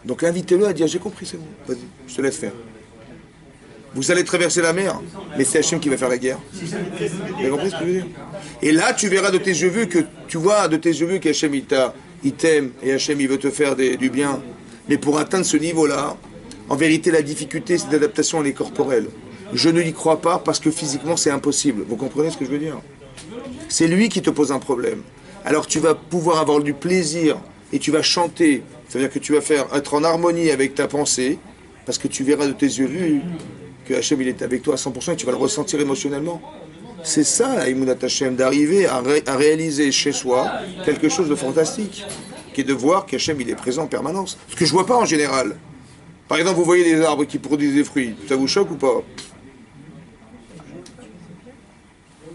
Donc invitez-le à dire j'ai compris, c'est bon. Vas-y, je te laisse faire. Vous allez traverser la mer, mais c'est Hachem qui va faire la guerre. Vous avez compris ce que je veux dire? Et là, tu verras de tes yeux vus que tu vois de tes yeux vus qu'Hachem il t'aime et Hachem il veut te faire du bien. Mais pour atteindre ce niveau-là, en vérité, la difficulté, cette adaptation, elle est corporelle. Je ne l'y crois pas parce que physiquement, c'est impossible. Vous comprenez ce que je veux dire? C'est lui qui te pose un problème. Alors tu vas pouvoir avoir du plaisir et tu vas chanter. C'est-à-dire que tu vas être en harmonie avec ta pensée parce que tu verras de tes yeux vus que Hachem il est avec toi à 100% et tu vas le ressentir émotionnellement. C'est ça la Emunat Hachem, d'arriver à réaliser chez soi quelque chose de fantastique, qui est de voir qu'Hachem il est présent en permanence. Ce que je ne vois pas en général. Par exemple, vous voyez des arbres qui produisent des fruits, ça vous choque ou pas?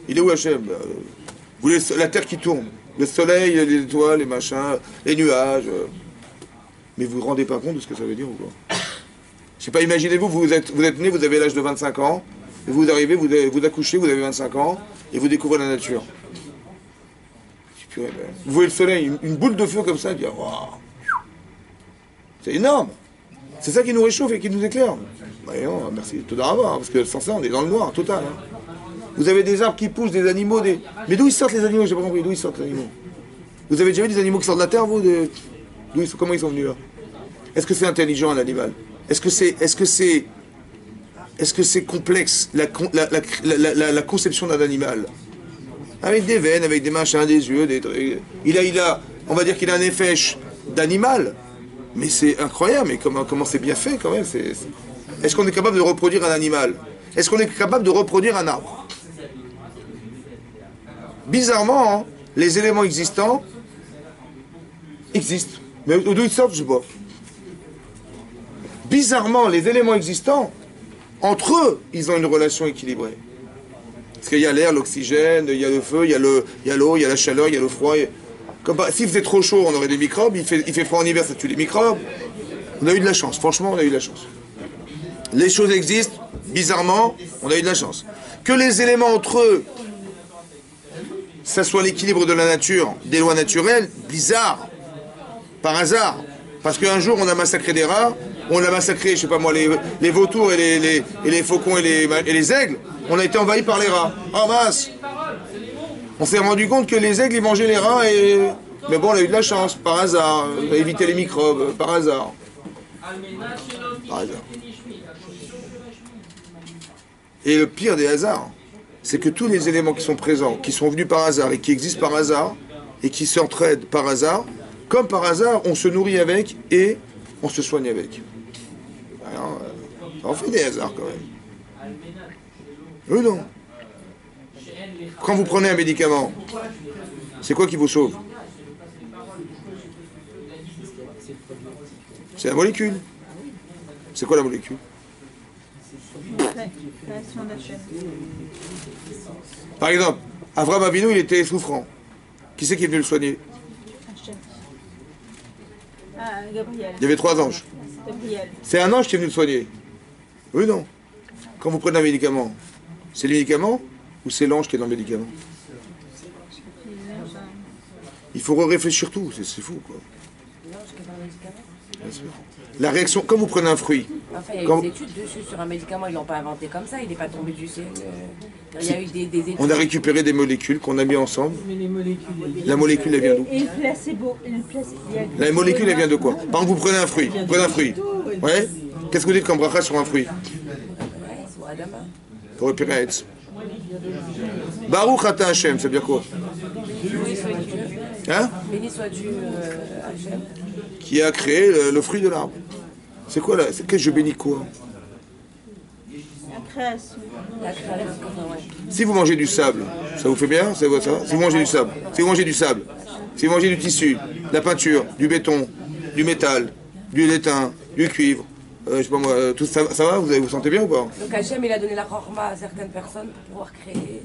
Il est où Hachem? Vous voulez la terre qui tourne, le soleil, les étoiles, les machins, les nuages. Mais vous ne vous rendez pas compte de ce que ça veut dire ou pas? Je sais pas, imaginez-vous, vous êtes né, vous avez l'âge de 25 ans, et vous arrivez, vous accouchez, vous avez 25 ans, et vous découvrez la nature. Vous voyez le soleil, une boule de feu comme ça, dire waouh, c'est énorme. C'est ça qui nous réchauffe et qui nous éclaire. Voyons, merci, tout d'abord, parce que sans ça, on est dans le noir total. Hein. Vous avez des arbres qui poussent, des animaux, mais d'où ils sortent les animaux? J'ai pas compris, d'où ils sortent les animaux? Vous avez déjà vu des animaux qui sortent de la terre, vous? Comment ils sont venus là? Est-ce que c'est intelligent un animal? Est-ce que c'est complexe la conception d'un animal? Avec des veines, avec des machins, des yeux, des trucs. On va dire qu'il a un effet d'animal. Mais c'est incroyable, mais comment c'est bien fait quand même. Est-ce qu'on est capable de reproduire un animal? Est-ce qu'on est capable de reproduire un arbre? Bizarrement, hein, les éléments existants existent. Mais d'où ils sortent, je sais pas. Bizarrement, les éléments existants, entre eux, ils ont une relation équilibrée. Parce qu'il y a l'air, l'oxygène, il y a le feu, il y a l'eau, il y a la chaleur, il y a le froid. S'il faisait trop chaud, on aurait des microbes. Il fait froid en hiver, ça tue les microbes. On a eu de la chance. Franchement, on a eu de la chance. Les choses existent. Bizarrement, on a eu de la chance. Que les éléments entre eux, ça soit l'équilibre de la nature, des lois naturelles, bizarre. Par hasard. Parce qu'un jour, on a massacré des rats. On a massacré, je sais pas moi, les vautours et les faucons et les aigles. On a été envahis par les rats. Oh mince! On s'est rendu compte que les aigles, ils mangeaient les rats mais bon, on a eu de la chance, par hasard. On a évité les microbes, par hasard. Par hasard. Et le pire des hasards, c'est que tous les éléments qui sont présents, qui sont venus par hasard et qui existent par hasard, et qui s'entraident par hasard, comme par hasard, on se nourrit avec et on se soigne avec. Alors, ça en fait des hasards quand même. Oui, non. Quand vous prenez un médicament, c'est quoi qui vous sauve? C'est la molécule. C'est quoi la molécule? Par exemple, Avraham Avinu, il était souffrant. Qui c'est qui est venu le soigner? Gabriel. Il y avait 3 anges. Gabriel. C'est un ange qui est venu le soigner. Oui, non. Quand vous prenez un médicament, c'est le médicament ou c'est l'ange qui est dans le médicament? Il faut réfléchir tout, c'est fou quoi. Bien sûr. La réaction, quand vous prenez un fruit. Enfin, il y a eu des études dessus sur un médicament, ils l'ont pas inventé comme ça, il n'est pas tombé du ciel. Il y a eu des études. On a récupéré des molécules qu'on a mis ensemble. Mais les molécules. La molécule, elle vient d'où? Et le placebo. La molécule, elle vient de quoi? Par exemple, vous prenez un fruit. Vous prenez un fruit. Ouais. Qu'est-ce que vous dites comme bracha sur un fruit? Ouais, sur Adama. Pour récupérer un Etz. Baruch Ata Hashem, ça veut dire quoi? Béni soit Dieu. Hein? Béni soit Dieu, Hachem. Qui a créé le fruit de l'arbre. C'est quoi là? Qu'est-ce que je bénis quoi? La création. La création, ouais. Si vous mangez du sable, ça vous fait bien? C'est ça? Si vous mangez du sable, si vous mangez du sable, si vous mangez du tissu, de la peinture, du béton, du métal, du étain, du cuivre, je sais pas moi, tout ça, ça va? Vous vous sentez bien ou pas? Donc Hachem, il a donné la chorma à certaines personnes pour pouvoir créer.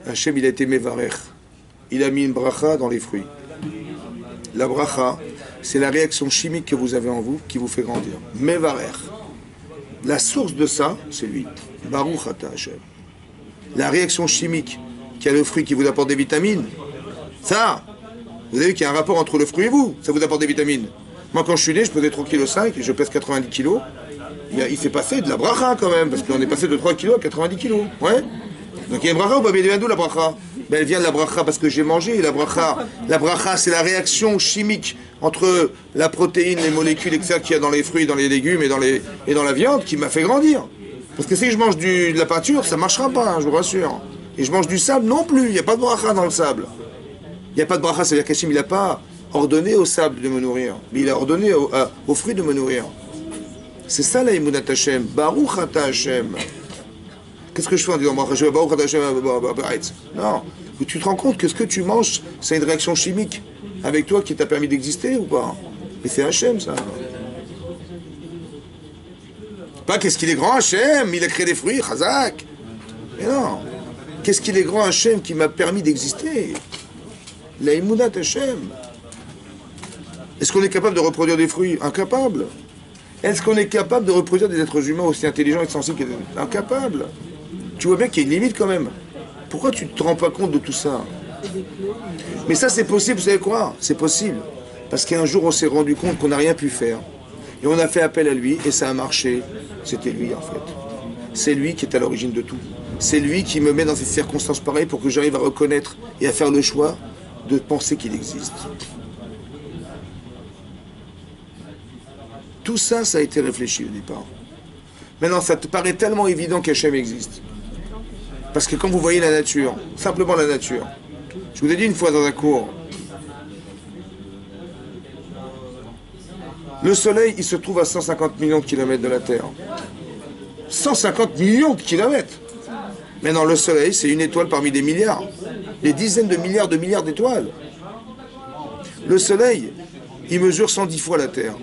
Hachem, il a été mevarer. Il a mis une bracha dans les fruits. La bracha, c'est la réaction chimique que vous avez en vous qui vous fait grandir. Mevarer. La source de ça, c'est lui. Baruch Ata Hashem. La réaction chimique qui a le fruit qui vous apporte des vitamines, ça, vous avez vu qu'il y a un rapport entre le fruit et vous, ça vous apporte des vitamines. Moi, quand je suis né, je pesais 3,5 kg et je pèse 90 kg. Il s'est passé de la bracha quand même, parce qu'on est passé de 3 kg à 90 kg. Ouais. Donc il y a une bracha ou pas? Elle vient d'où la bracha? Ben, elle vient de la bracha parce que j'ai mangé. La bracha, c'est la réaction chimique entre la protéine, les molécules, etc. qu'il y a dans les fruits, dans les légumes et dans la viande qui m'a fait grandir. Parce que si je mange de la peinture, ça ne marchera pas, hein, je vous rassure. Et je mange du sable non plus. Il n'y a pas de bracha dans le sable. Il n'y a pas de bracha, c'est-à-dire qu'Hachem, il n'a pas ordonné au sable de me nourrir, mais il a ordonné aux fruits de me nourrir. C'est ça la Emunat Hashem. Baruch Ata Hashem. Qu'est-ce que je fais en disant Baruch Ata Hashem? Non. Tu te rends compte que ce que tu manges, c'est une réaction chimique avec toi qui t'a permis d'exister ou pas? Mais c'est Hashem, ça. Pas qu'est-ce qu'il est grand Hashem, il a créé des fruits, Chazak. Mais non. Qu'est-ce qu'il est grand Hashem qui m'a permis d'exister? La Emunat Hashem. Est-ce qu'on est capable de reproduire des fruits? Incapable. Est-ce qu'on est capable de reproduire des êtres humains aussi intelligents et sensibles? Incapable. Tu vois bien qu'il y a une limite quand même. Pourquoi tu ne te rends pas compte de tout ça? Mais ça c'est possible, vous savez quoi? C'est possible. Parce qu'un jour on s'est rendu compte qu'on n'a rien pu faire. Et on a fait appel à lui et ça a marché. C'était lui en fait. C'est lui qui est à l'origine de tout. C'est lui qui me met dans ces circonstances pareilles pour que j'arrive à reconnaître et à faire le choix de penser qu'il existe. Tout ça, ça a été réfléchi au départ. Maintenant, ça te paraît tellement évident qu'Hachem existe. Parce que quand vous voyez la nature, simplement la nature, je vous ai dit une fois dans un cours, le Soleil, il se trouve à 150 millions de kilomètres de la Terre. 150 millions de kilomètres. Maintenant, le Soleil, c'est une étoile parmi des milliards. Des dizaines de milliards d'étoiles. Le Soleil, il mesure 110 fois la Terre.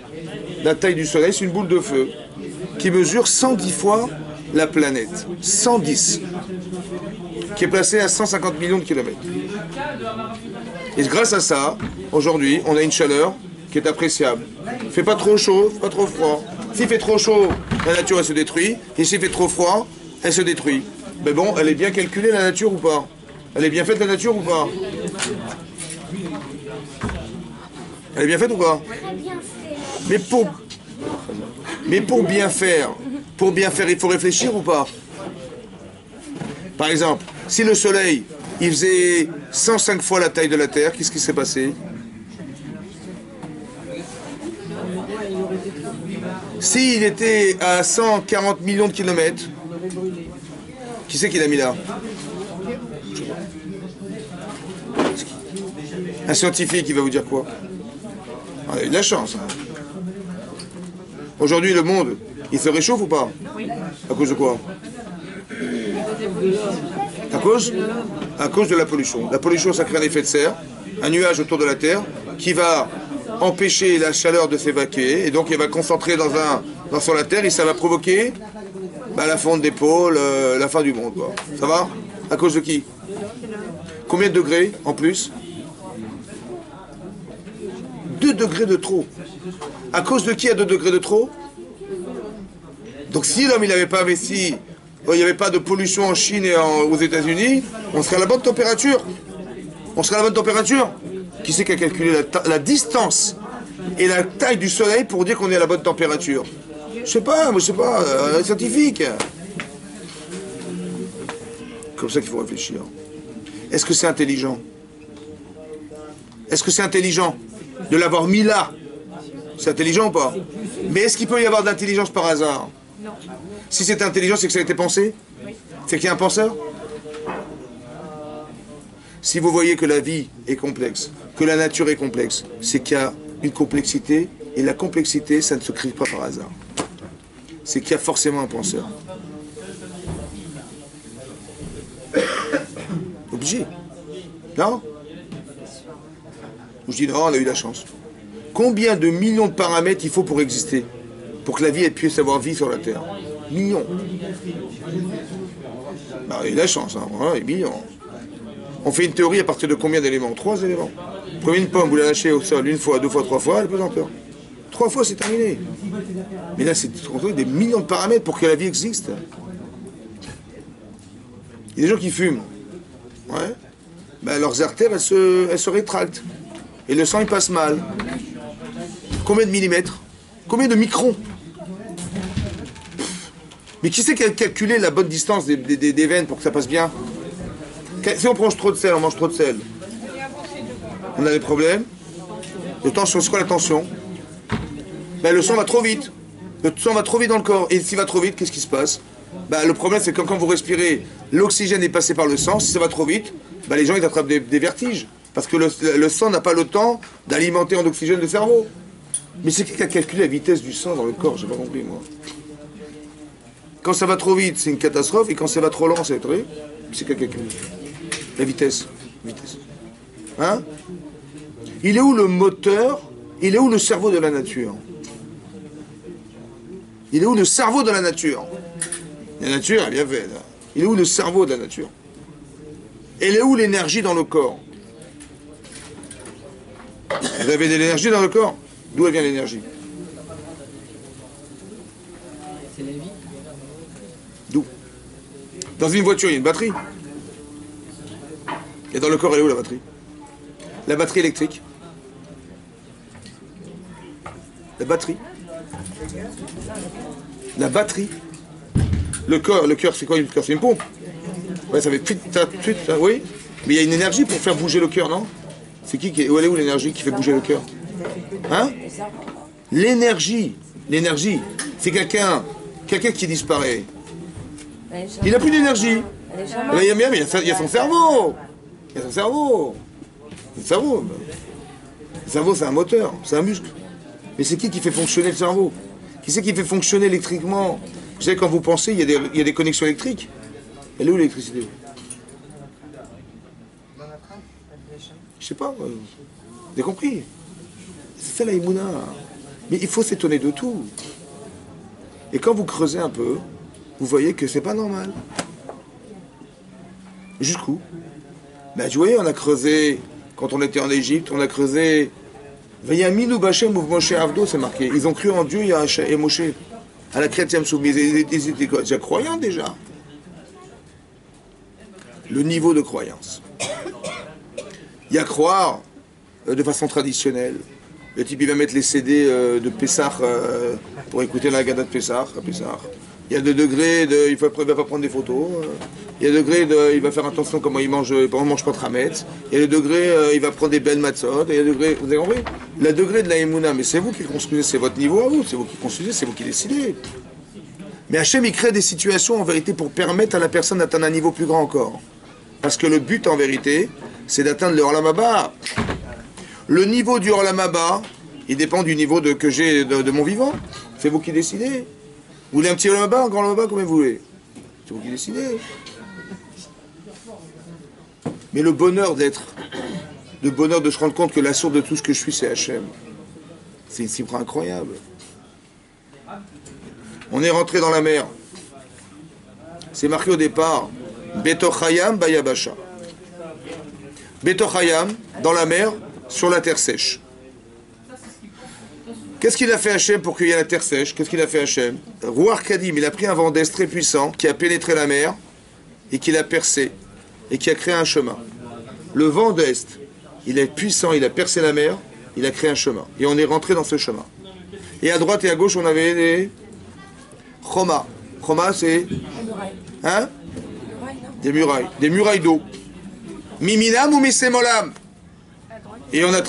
La taille du Soleil, c'est une boule de feu qui mesure 110 fois la planète. 110. Qui est placée à 150 millions de kilomètres. Et grâce à ça, aujourd'hui, on a une chaleur qui est appréciable. Il ne fait pas trop chaud, pas trop froid. S'il fait trop chaud, la nature, elle se détruit. Et s'il fait trop froid, elle se détruit. Mais bon, elle est bien calculée, la nature, ou pas? Elle est bien faite, la nature, ou pas? Elle est bien faite ou pas? Mais pour bien faire, il faut réfléchir ou pas? Par exemple, si le Soleil, il faisait 105 fois la taille de la Terre, qu'est-ce qui serait passé? S'il était à 140 millions de kilomètres, qui c'est qui l'a mis là? Un scientifique, il va vous dire quoi? On a eu de la chance. Hein. Aujourd'hui, le monde, il se réchauffe ou pas? Oui. À cause de quoi? À cause de la pollution. La pollution, ça crée un effet de serre, un nuage autour de la Terre, qui va empêcher la chaleur de s'évacuer, et donc il va concentrer sur la Terre, et ça va provoquer la fonte des pôles, la fin du monde. Quoi. Ça va? À cause de qui? Combien de degrés en plus? 2 degrés de trop. À cause de qui à 2 degrés de trop? Donc si l'homme il n'avait pas investi, il n'y avait pas de pollution en Chine et aux États-Unis, on serait à la bonne température. On serait à la bonne température. Qui c'est qui a calculé la distance et la taille du Soleil pour dire qu'on est à la bonne température? Je sais pas, un scientifique. Comme ça qu'il faut réfléchir. Est-ce que c'est intelligent? Est-ce que c'est intelligent de l'avoir mis là? C'est intelligent ou pas? Mais est-ce qu'il peut y avoir de l'intelligence par hasard? Non. Si c'est intelligent, c'est que ça a été pensé? Oui. C'est qu'il y a un penseur? Si vous voyez que la vie est complexe, que la nature est complexe, c'est qu'il y a une complexité, et la complexité, ça ne se crée pas par hasard. C'est qu'il y a forcément un penseur. Obligé. Non? Je dis non, on a eu la chance. Combien de millions de paramètres il faut pour exister? Pour que la vie elle puisse avoir vie sur la Terre? Millions. On a eu la chance, hein. Voilà, millions. On fait une théorie à partir de combien d'éléments? 3 éléments. Prenez une pomme, vous la lâchez au sol 1 fois, 2 fois, 3 fois, elle peut en peur. 3 fois, c'est terminé. Mais là, c'est des millions de paramètres pour que la vie existe. Il y a des gens qui fument. Ouais. Leurs artères, elles se rétractent. Et le sang, il passe mal. Combien de millimètres? Combien de microns? Mais qui c'est qui a calculé la bonne distance des veines pour que ça passe bien? Si on mange trop de sel, on mange trop de sel. On a des problèmes. Le tension, c'est quoi la tension? Le sang va trop vite. Le sang va trop vite dans le corps. Et s'il va trop vite, qu'est-ce qui se passe? Le problème, c'est que quand vous respirez, l'oxygène est passé par le sang. Si ça va trop vite, les gens ils attrapent des vertiges. Parce que le sang n'a pas le temps d'alimenter en oxygène le cerveau. Mais c'est qui a calculé la vitesse du sang dans le corps? J'ai pas compris, moi. Quand ça va trop vite, c'est une catastrophe. Et quand ça va trop lent, c'est très... C'est qui a calculé la vitesse. Hein? Il est où le moteur? Il est où le cerveau de la nature? Il est où le cerveau de la nature? La nature, elle est bien faite. Il est où le cerveau de la nature? Elle est où l'énergie dans le corps? Vous avez de l'énergie dans le corps? D'où elle vient l'énergie? C'est la vie. D'où? Dans une voiture, il y a une batterie. Et dans le corps, elle est où la batterie? La batterie électrique. La batterie. La batterie. Le cœur, c'est quoi le cœur? C'est une pompe. Ouais, ça fait oui. Mais il y a une énergie pour faire bouger le cœur, non? C'est où elle est où l'énergie qui fait bouger le cœur? Hein? L'énergie l'énergie. C'est quelqu'un qui disparaît. Elle est Il n'a plus d'énergie. Elle est Eh charmante. ben, il y a son cerveau. Il y a son cerveau. Le cerveau, c'est un moteur, c'est un muscle. Mais c'est qui fait fonctionner le cerveau? Qui c'est qui fait fonctionner électriquement? Vous savez, quand vous pensez, il y a des connexions électriques. Elle est où l'électricité? Je sais pas. Vous avez compris? C'est ça la Emouna. Mais il faut s'étonner de tout. Et quand vous creusez un peu, vous voyez que c'est pas normal. Jusqu'où? Ben, vous voyez, on a creusé, quand on était en Égypte, on a creusé. Vayaminu Bachem ou Moshe Avdo, c'est marqué. Ils ont cru en Dieu et Moshe, à la chrétienne soumise. Ils étaient déjà croyants déjà. Le niveau de croyance. Il y a croire de façon traditionnelle. Le type, il va mettre les CD de Pessah pour écouter la Haggadah de Pessah, à Pessah. Il y a des degrés il va pas prendre des photos. Il y a des degrés il va faire attention comment il mange pas de Hametz. Il y a des degrés, il va prendre des belles matzot. Il y a des degrés, vous avez compris? Le degré de la Emouna, mais c'est vous qui construisez, c'est votre niveau à vous, c'est vous qui construisez, c'est vous qui décidez. Mais Hachem, il crée des situations en vérité pour permettre à la personne d'atteindre un niveau plus grand encore. Parce que le but en vérité, c'est d'atteindre le Olam Haba. Le niveau du Olam Haba, il dépend du niveau que j'ai de mon vivant. C'est vous qui décidez. Vous voulez un petit Olam Haba, un grand Olam Haba, combien vous voulez? C'est vous qui décidez. Mais le bonheur de se rendre compte que la source de tout ce que je suis, c'est Hachem. C'est une cifre incroyable. On est rentré dans la mer. C'est marqué au départ, Betochayam Bayabasha. Betochayam, dans la mer, sur la terre sèche. Qu'est-ce qu'il a fait Hachem pour qu'il y ait la terre sèche? Qu'est-ce qu'il a fait Hachem? Ruach Kadim, il a pris un vent d'est très puissant qui a pénétré la mer et qui l'a percé et qui a créé un chemin. Le vent d'est, il est puissant, il a percé la mer, il a créé un chemin. Et on est rentré dans ce chemin. Et à droite et à gauche, on avait des Choma. Choma, c'est... Hein? Des murailles d'eau. Miminam ou Misemolam? Et on a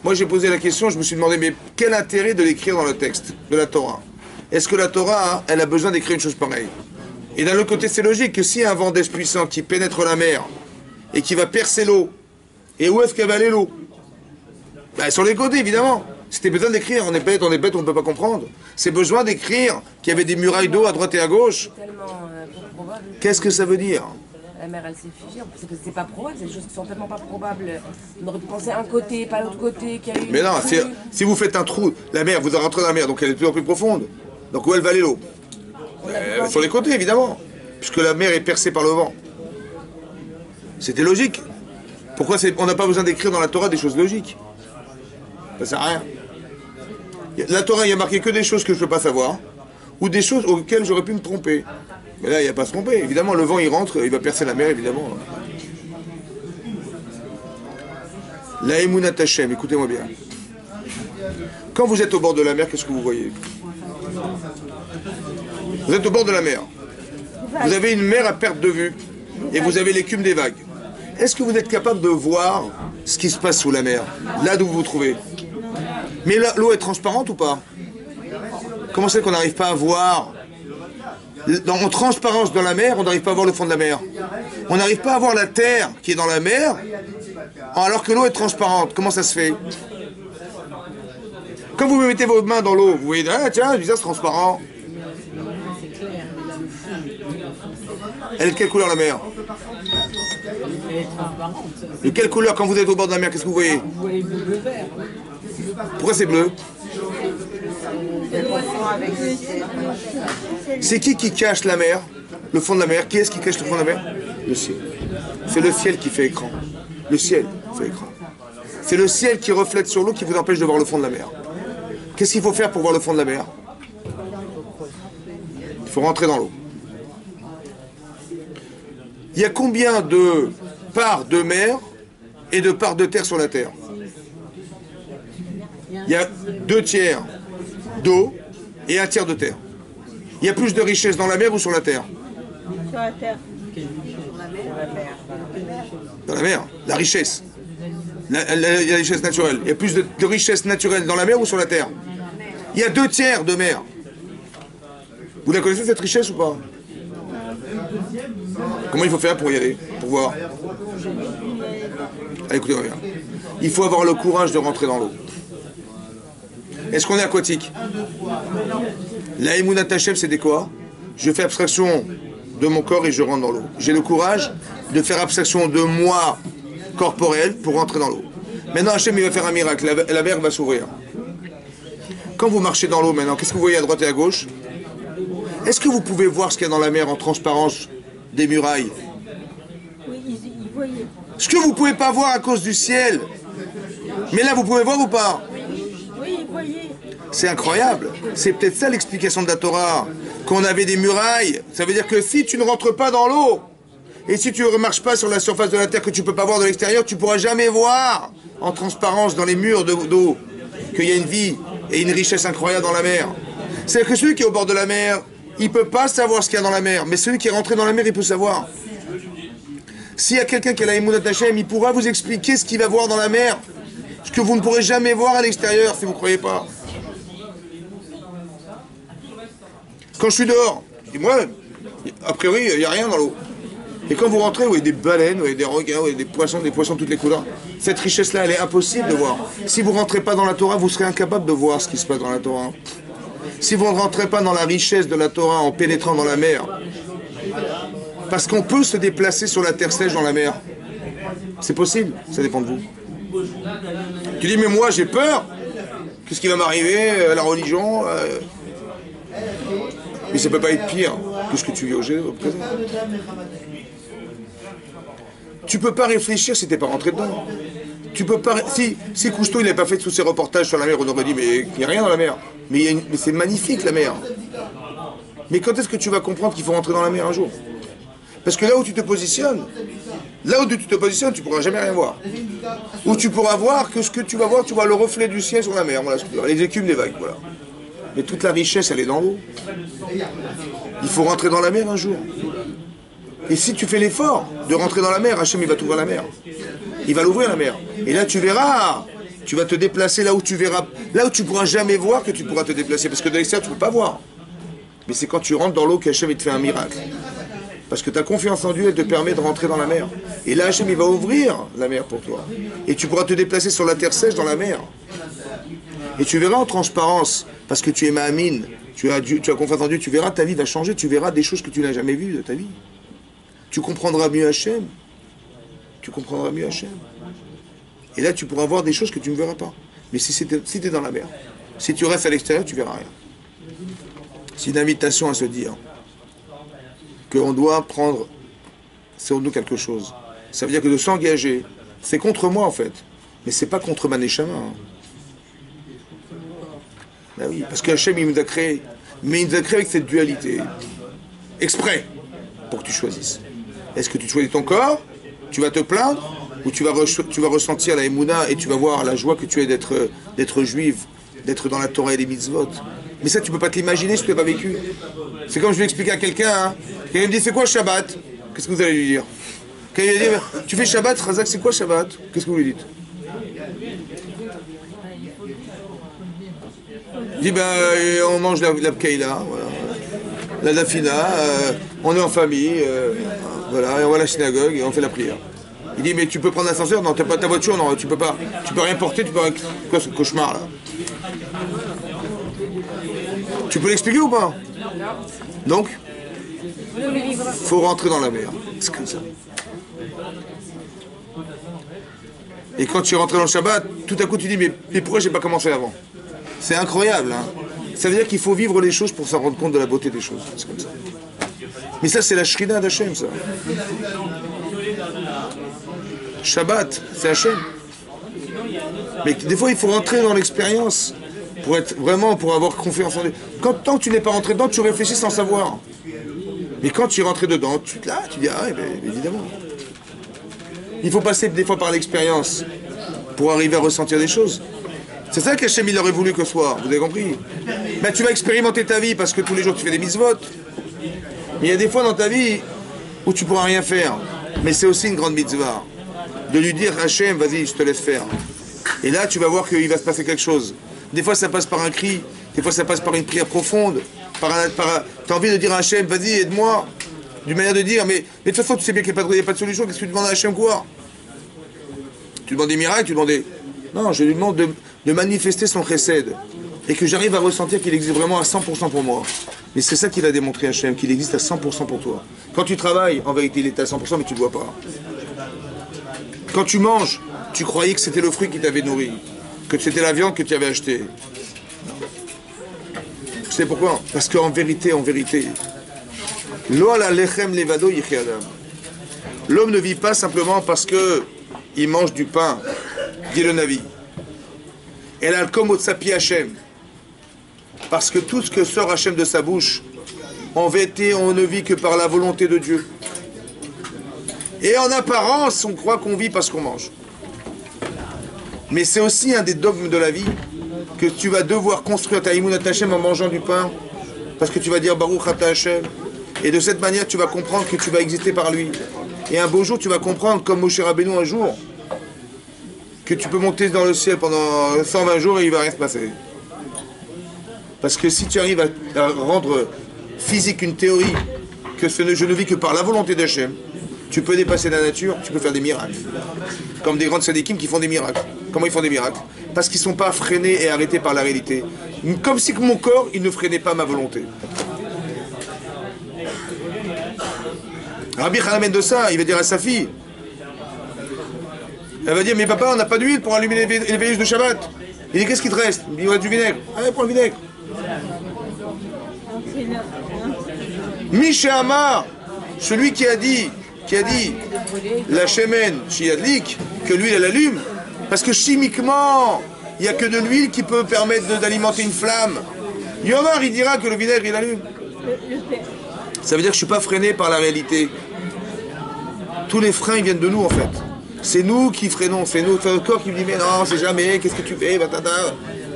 Moi j'ai posé la question, je me suis demandé, mais quel intérêt de l'écrire dans le texte de la Torah? Est-ce que la Torah, elle a besoin d'écrire une chose pareille? Et d'un autre côté, c'est logique que s'il y a un vent d'est puissant qui pénètre la mer et qui va percer l'eau, et où est-ce qu'elle va aller l'eau? Ben, sur les côtés, évidemment. C'était besoin d'écrire, on est bête, on ne peut pas comprendre. C'est besoin d'écrire qu'il y avait des murailles d'eau à droite et à gauche. Probable. Qu'est-ce que ça veut dire? La mer, elle s'est figée. C'est pas probable, c'est des choses qui sont tellement pas probables. On aurait pu penser un côté, pas l'autre côté, qu'il y a eu. Mais non, si vous faites un trou, la mer, vous rentrez dans la mer, donc elle est de plus en plus profonde. Donc où elle va aller l'eau? Sur les côtés, évidemment. Puisque la mer est percée par le vent. C'était logique. Pourquoi on n'a pas besoin d'écrire dans la Torah des choses logiques? Ça sert à rien. La Torah, il y a marqué que des choses que je ne peux pas savoir, ou des choses auxquelles j'aurais pu me tromper. Mais là, il n'y a pas à se tromper. Évidemment, le vent, il rentre, il va percer la mer, évidemment. La Emunat Hashem, écoutez-moi bien. Quand vous êtes au bord de la mer, qu'est-ce que vous voyez? Vous êtes au bord de la mer. Vous avez une mer à perte de vue, et vous avez l'écume des vagues. Est-ce que vous êtes capable de voir ce qui se passe sous la mer, là d'où vous vous trouvez? Mais l'eau est transparente ou pas? Comment c'est qu'on n'arrive pas à voir? En transparence dans la mer, on n'arrive pas à voir le fond de la mer. On n'arrive pas à voir la terre qui est dans la mer, alors que l'eau est transparente. Comment ça se fait? Quand vous mettez vos mains dans l'eau, vous voyez, ah tiens, c'est transparent. Elle est de quelle couleur la mer? Elle est transparente. De quelle couleur quand vous êtes au bord de la mer? Qu'est-ce que vous voyez? Vous voyez bleu-vert. Pourquoi c'est bleu? C'est qui cache la mer? Le fond de la mer? Qui est-ce qui cache le fond de la mer? Le ciel. C'est le ciel qui fait écran. Le ciel fait écran. C'est le ciel qui reflète sur l'eau qui vous empêche de voir le fond de la mer. Qu'est-ce qu'il faut faire pour voir le fond de la mer? Il faut rentrer dans l'eau. Il y a combien de parts de mer et de parts de terre sur la terre? Il y a 2 tiers d'eau et 1 tiers de terre. Il y a plus de richesse dans la mer ou sur la terre? Sur la terre. Dans la mer, la richesse. La richesse naturelle. Il y a plus de richesse naturelle dans la mer ou sur la terre? Il y a 2 tiers de mer. Vous la connaissez cette richesse ou pas? Comment il faut faire pour y aller? Pour voir? Allez, écoutez-moi bien. Il faut avoir le courage de rentrer dans l'eau. Est-ce qu'on est aquatique? La Emunat Hashem, c'est des quoi? Je fais abstraction de mon corps et je rentre dans l'eau. J'ai le courage de faire abstraction de moi corporel pour rentrer dans l'eau. Maintenant, Hashem, il va faire un miracle. La mer va s'ouvrir. Quand vous marchez dans l'eau maintenant, qu'est-ce que vous voyez à droite et à gauche? Est-ce que vous pouvez voir ce qu'il y a dans la mer en transparence des murailles? Oui, ils voyaient. Ce que vous ne pouvez pas voir à cause du ciel. Mais là, vous pouvez voir ou pas? Oui, ils voyaient. C'est incroyable. C'est peut-être ça l'explication de la Torah. Qu'on avait des murailles. Ça veut dire que si tu ne rentres pas dans l'eau, et si tu ne marches pas sur la surface de la terre que tu ne peux pas voir de l'extérieur, tu ne pourras jamais voir en transparence dans les murs d'eau qu'il y a une vie et une richesse incroyable dans la mer. C'est-à-dire que celui qui est au bord de la mer, il ne peut pas savoir ce qu'il y a dans la mer. Mais celui qui est rentré dans la mer, il peut savoir. S'il y a quelqu'un qui a la Emunat Hashem, il pourra vous expliquer ce qu'il va voir dans la mer. Ce que vous ne pourrez jamais voir à l'extérieur si vous ne croyez pas. Quand je suis dehors, et moi, a priori, il n'y a rien dans l'eau. Et quand vous rentrez, vous voyez des baleines, vous voyez des requins, vous voyez des poissons de toutes les couleurs. Cette richesse-là, elle est impossible de voir. Si vous ne rentrez pas dans la Torah, vous serez incapable de voir ce qui se passe dans la Torah. Si vous ne rentrez pas dans la richesse de la Torah en pénétrant dans la mer, parce qu'on peut se déplacer sur la terre sèche dans la mer. C'est possible, ça dépend de vous. Tu dis, mais moi j'ai peur. Qu'est-ce qui va m'arriver à la religion? Mais ça ne peut pas être pire que ce que tu vis au présent. Tu ne peux pas réfléchir si tu n'es pas rentré dedans. Tu peux pas. Si Cousteau n'avait pas fait tous ses reportages sur la mer, on aurait dit, mais il n'y a rien dans la mer. Mais c'est magnifique la mer. Mais quand est-ce que tu vas comprendre qu'il faut rentrer dans la mer un jour? Parce que là où tu te positionnes, tu ne pourras jamais rien voir. Où tu pourras voir que ce que tu vas voir, tu vois le reflet du ciel sur la mer, voilà, les écumes des vagues, voilà. Mais toute la richesse, elle est dans l'eau. Il faut rentrer dans la mer un jour. Et si tu fais l'effort de rentrer dans la mer, Hachem, il va t'ouvrir la mer. Il va l'ouvrir la mer. Et là, tu verras, tu vas te déplacer là où tu verras, là où tu ne pourras jamais voir que tu pourras te déplacer. Parce que de l'extérieur, tu ne peux pas voir. Mais c'est quand tu rentres dans l'eau qu'Hachem, il te fait un miracle. Parce que ta confiance en Dieu, elle te permet de rentrer dans la mer. Et là, Hachem, il va ouvrir la mer pour toi. Et tu pourras te déplacer sur la terre sèche dans la mer. Et tu verras en transparence, parce que tu es Ma'amine, tu as confiance en Dieu, tu verras, ta vie va changer, tu verras des choses que tu n'as jamais vues de ta vie. Tu comprendras mieux Hachem. Tu comprendras mieux Hachem. Et là, tu pourras voir des choses que tu ne verras pas. Mais si tu es dans la mer, si tu restes à l'extérieur, tu verras rien. C'est une invitation à se dire qu'on doit prendre sur nous quelque chose. Ça veut dire que de s'engager, c'est contre moi en fait, mais c'est pas contre ma neshama. Ben oui, parce que Hachem il nous a créé, mais il nous a créé avec cette dualité, exprès, pour que tu choisisses. Est-ce que tu choisis ton corps, tu vas te plaindre, ou tu vas ressentir la émouna et tu vas voir la joie que tu as d'être juive, d'être dans la Torah et les mitzvot. Mais ça, tu peux pas te l'imaginer si tu l'as pas vécu. C'est comme je vais expliquer à quelqu'un, hein. Quelqu'un me dit, c'est quoi Shabbat? Qu'est-ce que vous allez lui dire? Quand il va dire, tu fais Shabbat, Razak, c'est quoi Shabbat? Qu'est-ce que vous lui dites? Il dit, on mange la pkeila, voilà. La dafina, on est en famille, voilà, et on va à la synagogue et on fait la prière. Il dit, mais tu peux prendre l'ascenseur? Non, t'as pas ta voiture? Non, tu peux pas. Tu peux rien porter, tu peux rien... Quoi ce cauchemar là? Tu peux l'expliquer ou pas? Donc, faut rentrer dans la mer. C'est comme ça. Et quand tu es rentré dans le Shabbat, tout à coup tu dis, mais pourquoi j'ai pas commencé avant? C'est incroyable, hein. Ça veut dire qu'il faut vivre les choses pour s'en rendre compte de la beauté des choses. C'est comme ça. Mais ça, c'est la Shrina d'Hachem, ça. Shabbat, c'est Hachem. Mais des fois, il faut rentrer dans l'expérience pour avoir confiance en Dieu. Tant que tu n'es pas rentré dedans, tu réfléchis sans savoir. Mais quand tu es rentré dedans, tu dis, ah, évidemment. Il faut passer des fois par l'expérience pour arriver à ressentir des choses. C'est ça qu'Hachem il aurait voulu que ce soit, vous avez compris? Ben, tu vas expérimenter ta vie parce que tous les jours tu fais des mitzvot. Mais il y a des fois dans ta vie où tu ne pourras rien faire. Mais c'est aussi une grande mitzvah. De lui dire, Hachem, vas-y, je te laisse faire. Et là, tu vas voir qu'il va se passer quelque chose. Des fois, ça passe par un cri. Des fois, ça passe par une prière profonde. T'as envie de dire à Hachem, vas-y, aide-moi. D'une manière de dire, mais de toute façon, tu sais bien qu'il n'y a pas de solution. Qu'est-ce que tu demandes à Hachem quoi? Tu demandes des miracles, tu demandes des... Non, je lui demande de manifester son chesed. Et que j'arrive à ressentir qu'il existe vraiment à 100% pour moi. Mais c'est ça qu'il a démontré Hachem, qu'il existe à 100% pour toi. Quand tu travailles, en vérité, il est à 100%, mais tu ne le vois pas. Quand tu manges, tu croyais que c'était le fruit qui t'avait nourri, que c'était la viande que tu avais achetée. Tu sais pourquoi? Parce qu'en vérité, l'homme ne vit pas simplement parce qu'il mange du pain, dit le Navi. Et là, comme au tsapi Hachem. Parce que tout ce que sort Hachem de sa bouche, en vérité, on ne vit que par la volonté de Dieu. Et en apparence, on croit qu'on vit parce qu'on mange. Mais c'est aussi un des dogmes de la vie que tu vas devoir construire ta Emunat Hachem en mangeant du pain, parce que tu vas dire Baruch Ata Hachem. Et de cette manière, tu vas comprendre que tu vas exister par lui. Et un beau jour, tu vas comprendre, comme Moshe Rabbeinu un jour, que tu peux monter dans le ciel pendant 120 jours et il ne va rien se passer. Parce que si tu arrives à rendre physique une théorie que je ne vis que par la volonté d'Hachem, tu peux dépasser la nature, tu peux faire des miracles. Comme des grandes sadikim qui font des miracles. Comment ils font des miracles? Parce qu'ils ne sont pas freinés et arrêtés par la réalité. Comme si mon corps, il ne freinait pas ma volonté. Rabbi Hanamène de ça, il va dire à sa fille, elle va dire, mais papa, on n'a pas d'huile pour allumer les veilleuses de Shabbat. Il dit, qu'est-ce qui te reste? Il dit, il y a du vinaigre. Allez, prends le vinaigre. Misha Amar, celui qui a dit, la shemen shiadlik, que l'huile elle allume, parce que chimiquement, il n'y a que de l'huile qui peut permettre d'alimenter une flamme. Yomar, il dira que le vinaigre il allume. Ça veut dire que je ne suis pas freiné par la réalité. Tous les freins ils viennent de nous en fait. C'est nous qui freinons, c'est notre corps qui me dit mais non, c'est jamais, qu'est-ce que tu fais, batata.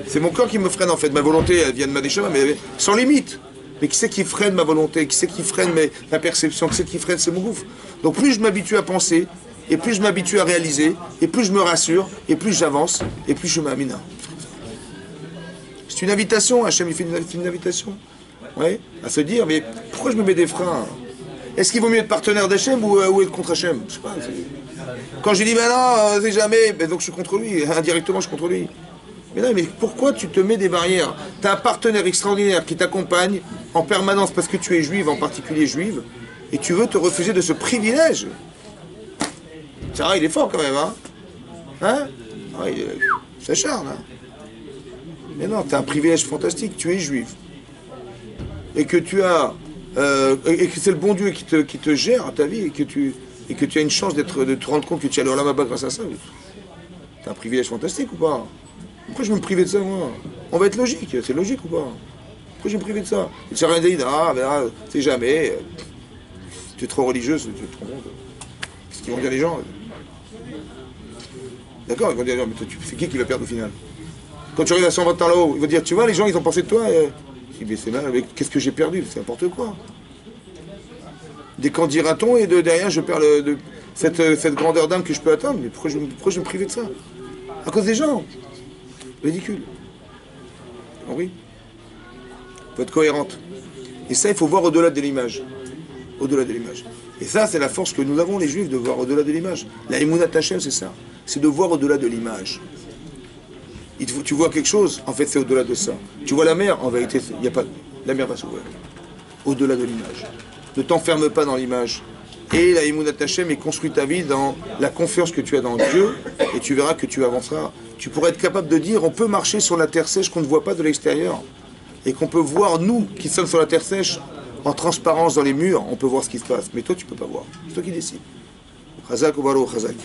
C'est mon corps qui me freine en fait. Ma volonté elle vient de ma déchet, mais sans limite. Mais qui c'est qui freine ma volonté? Qui c'est qui freine ma perception? Qui c'est qui freine? C'est mon gouffre. Donc plus je m'habitue à penser, et plus je m'habitue à réaliser, et plus je me rassure, et plus j'avance, et plus je m'amène. C'est une invitation, Hachem il fait une invitation. Ouais, à se dire, mais pourquoi je me mets des freins? Est-ce qu'il vaut mieux être partenaire d'Hachem ou être contre Hachem? Je sais pas. Quand je dis, ben non, c'est jamais, ben donc je suis contre lui, indirectement je suis contre lui. Mais non, mais pourquoi tu te mets des barrières? Tu as un partenaire extraordinaire qui t'accompagne en permanence parce que tu es juive, en particulier juive, et tu veux te refuser de ce privilège. Sarah, il est fort quand même, hein? Hein? Ah, il s'acharne, hein? Mais non, tu as un privilège fantastique, tu es juive. Et que tu as... et que c'est le bon Dieu qui te gère à ta vie, et que tu as une chance de te rendre compte que tu es allé là-bas grâce à ça. Tu as un privilège fantastique ou pas? Pourquoi je vais me priver de ça, moi? On va être logique, c'est logique ou pas? Pourquoi je vais me priver de ça? Et tu n'as rien dit, ah, ben là, c'est jamais. Tu es trop religieuse, tu te rends compte. Qu'est-ce qu'ils vont dire les gens? D'accord, ils vont dire, mais c'est qui va perdre au final? Quand tu arrives à 120 ans là-haut, ils vont dire, tu vois, les gens, ils ont pensé de toi. Je dis, mais c'est mal, qu'est-ce que j'ai perdu? C'est n'importe quoi. Des qu'en dira-t-on, et derrière, je perds cette grandeur d'âme que je peux atteindre. Mais pourquoi je vais me priver de ça? À cause des gens. Ridicule. Oui. Il faut être cohérente. Et ça, il faut voir au-delà de l'image. Au-delà de l'image. Et ça, c'est la force que nous avons, les Juifs, de voir au-delà de l'image. La Emunat Hachem, c'est ça. C'est de voir au-delà de l'image. Tu vois quelque chose, en fait, c'est au-delà de ça. Tu vois la mer, en vérité, il n'y a pas... La mer va s'ouvrir. Au-delà de l'image. Ne t'enferme pas dans l'image. Et la Emunat Hachem est construite ta vie dans la confiance que tu as dans Dieu, et tu verras que tu avanceras. Tu pourrais être capable de dire, on peut marcher sur la terre sèche qu'on ne voit pas de l'extérieur, et qu'on peut voir, nous, qui sommes sur la terre sèche, en transparence dans les murs, on peut voir ce qui se passe. Mais toi, tu ne peux pas voir. C'est toi qui décides. Chazak ou Baruch Chazak.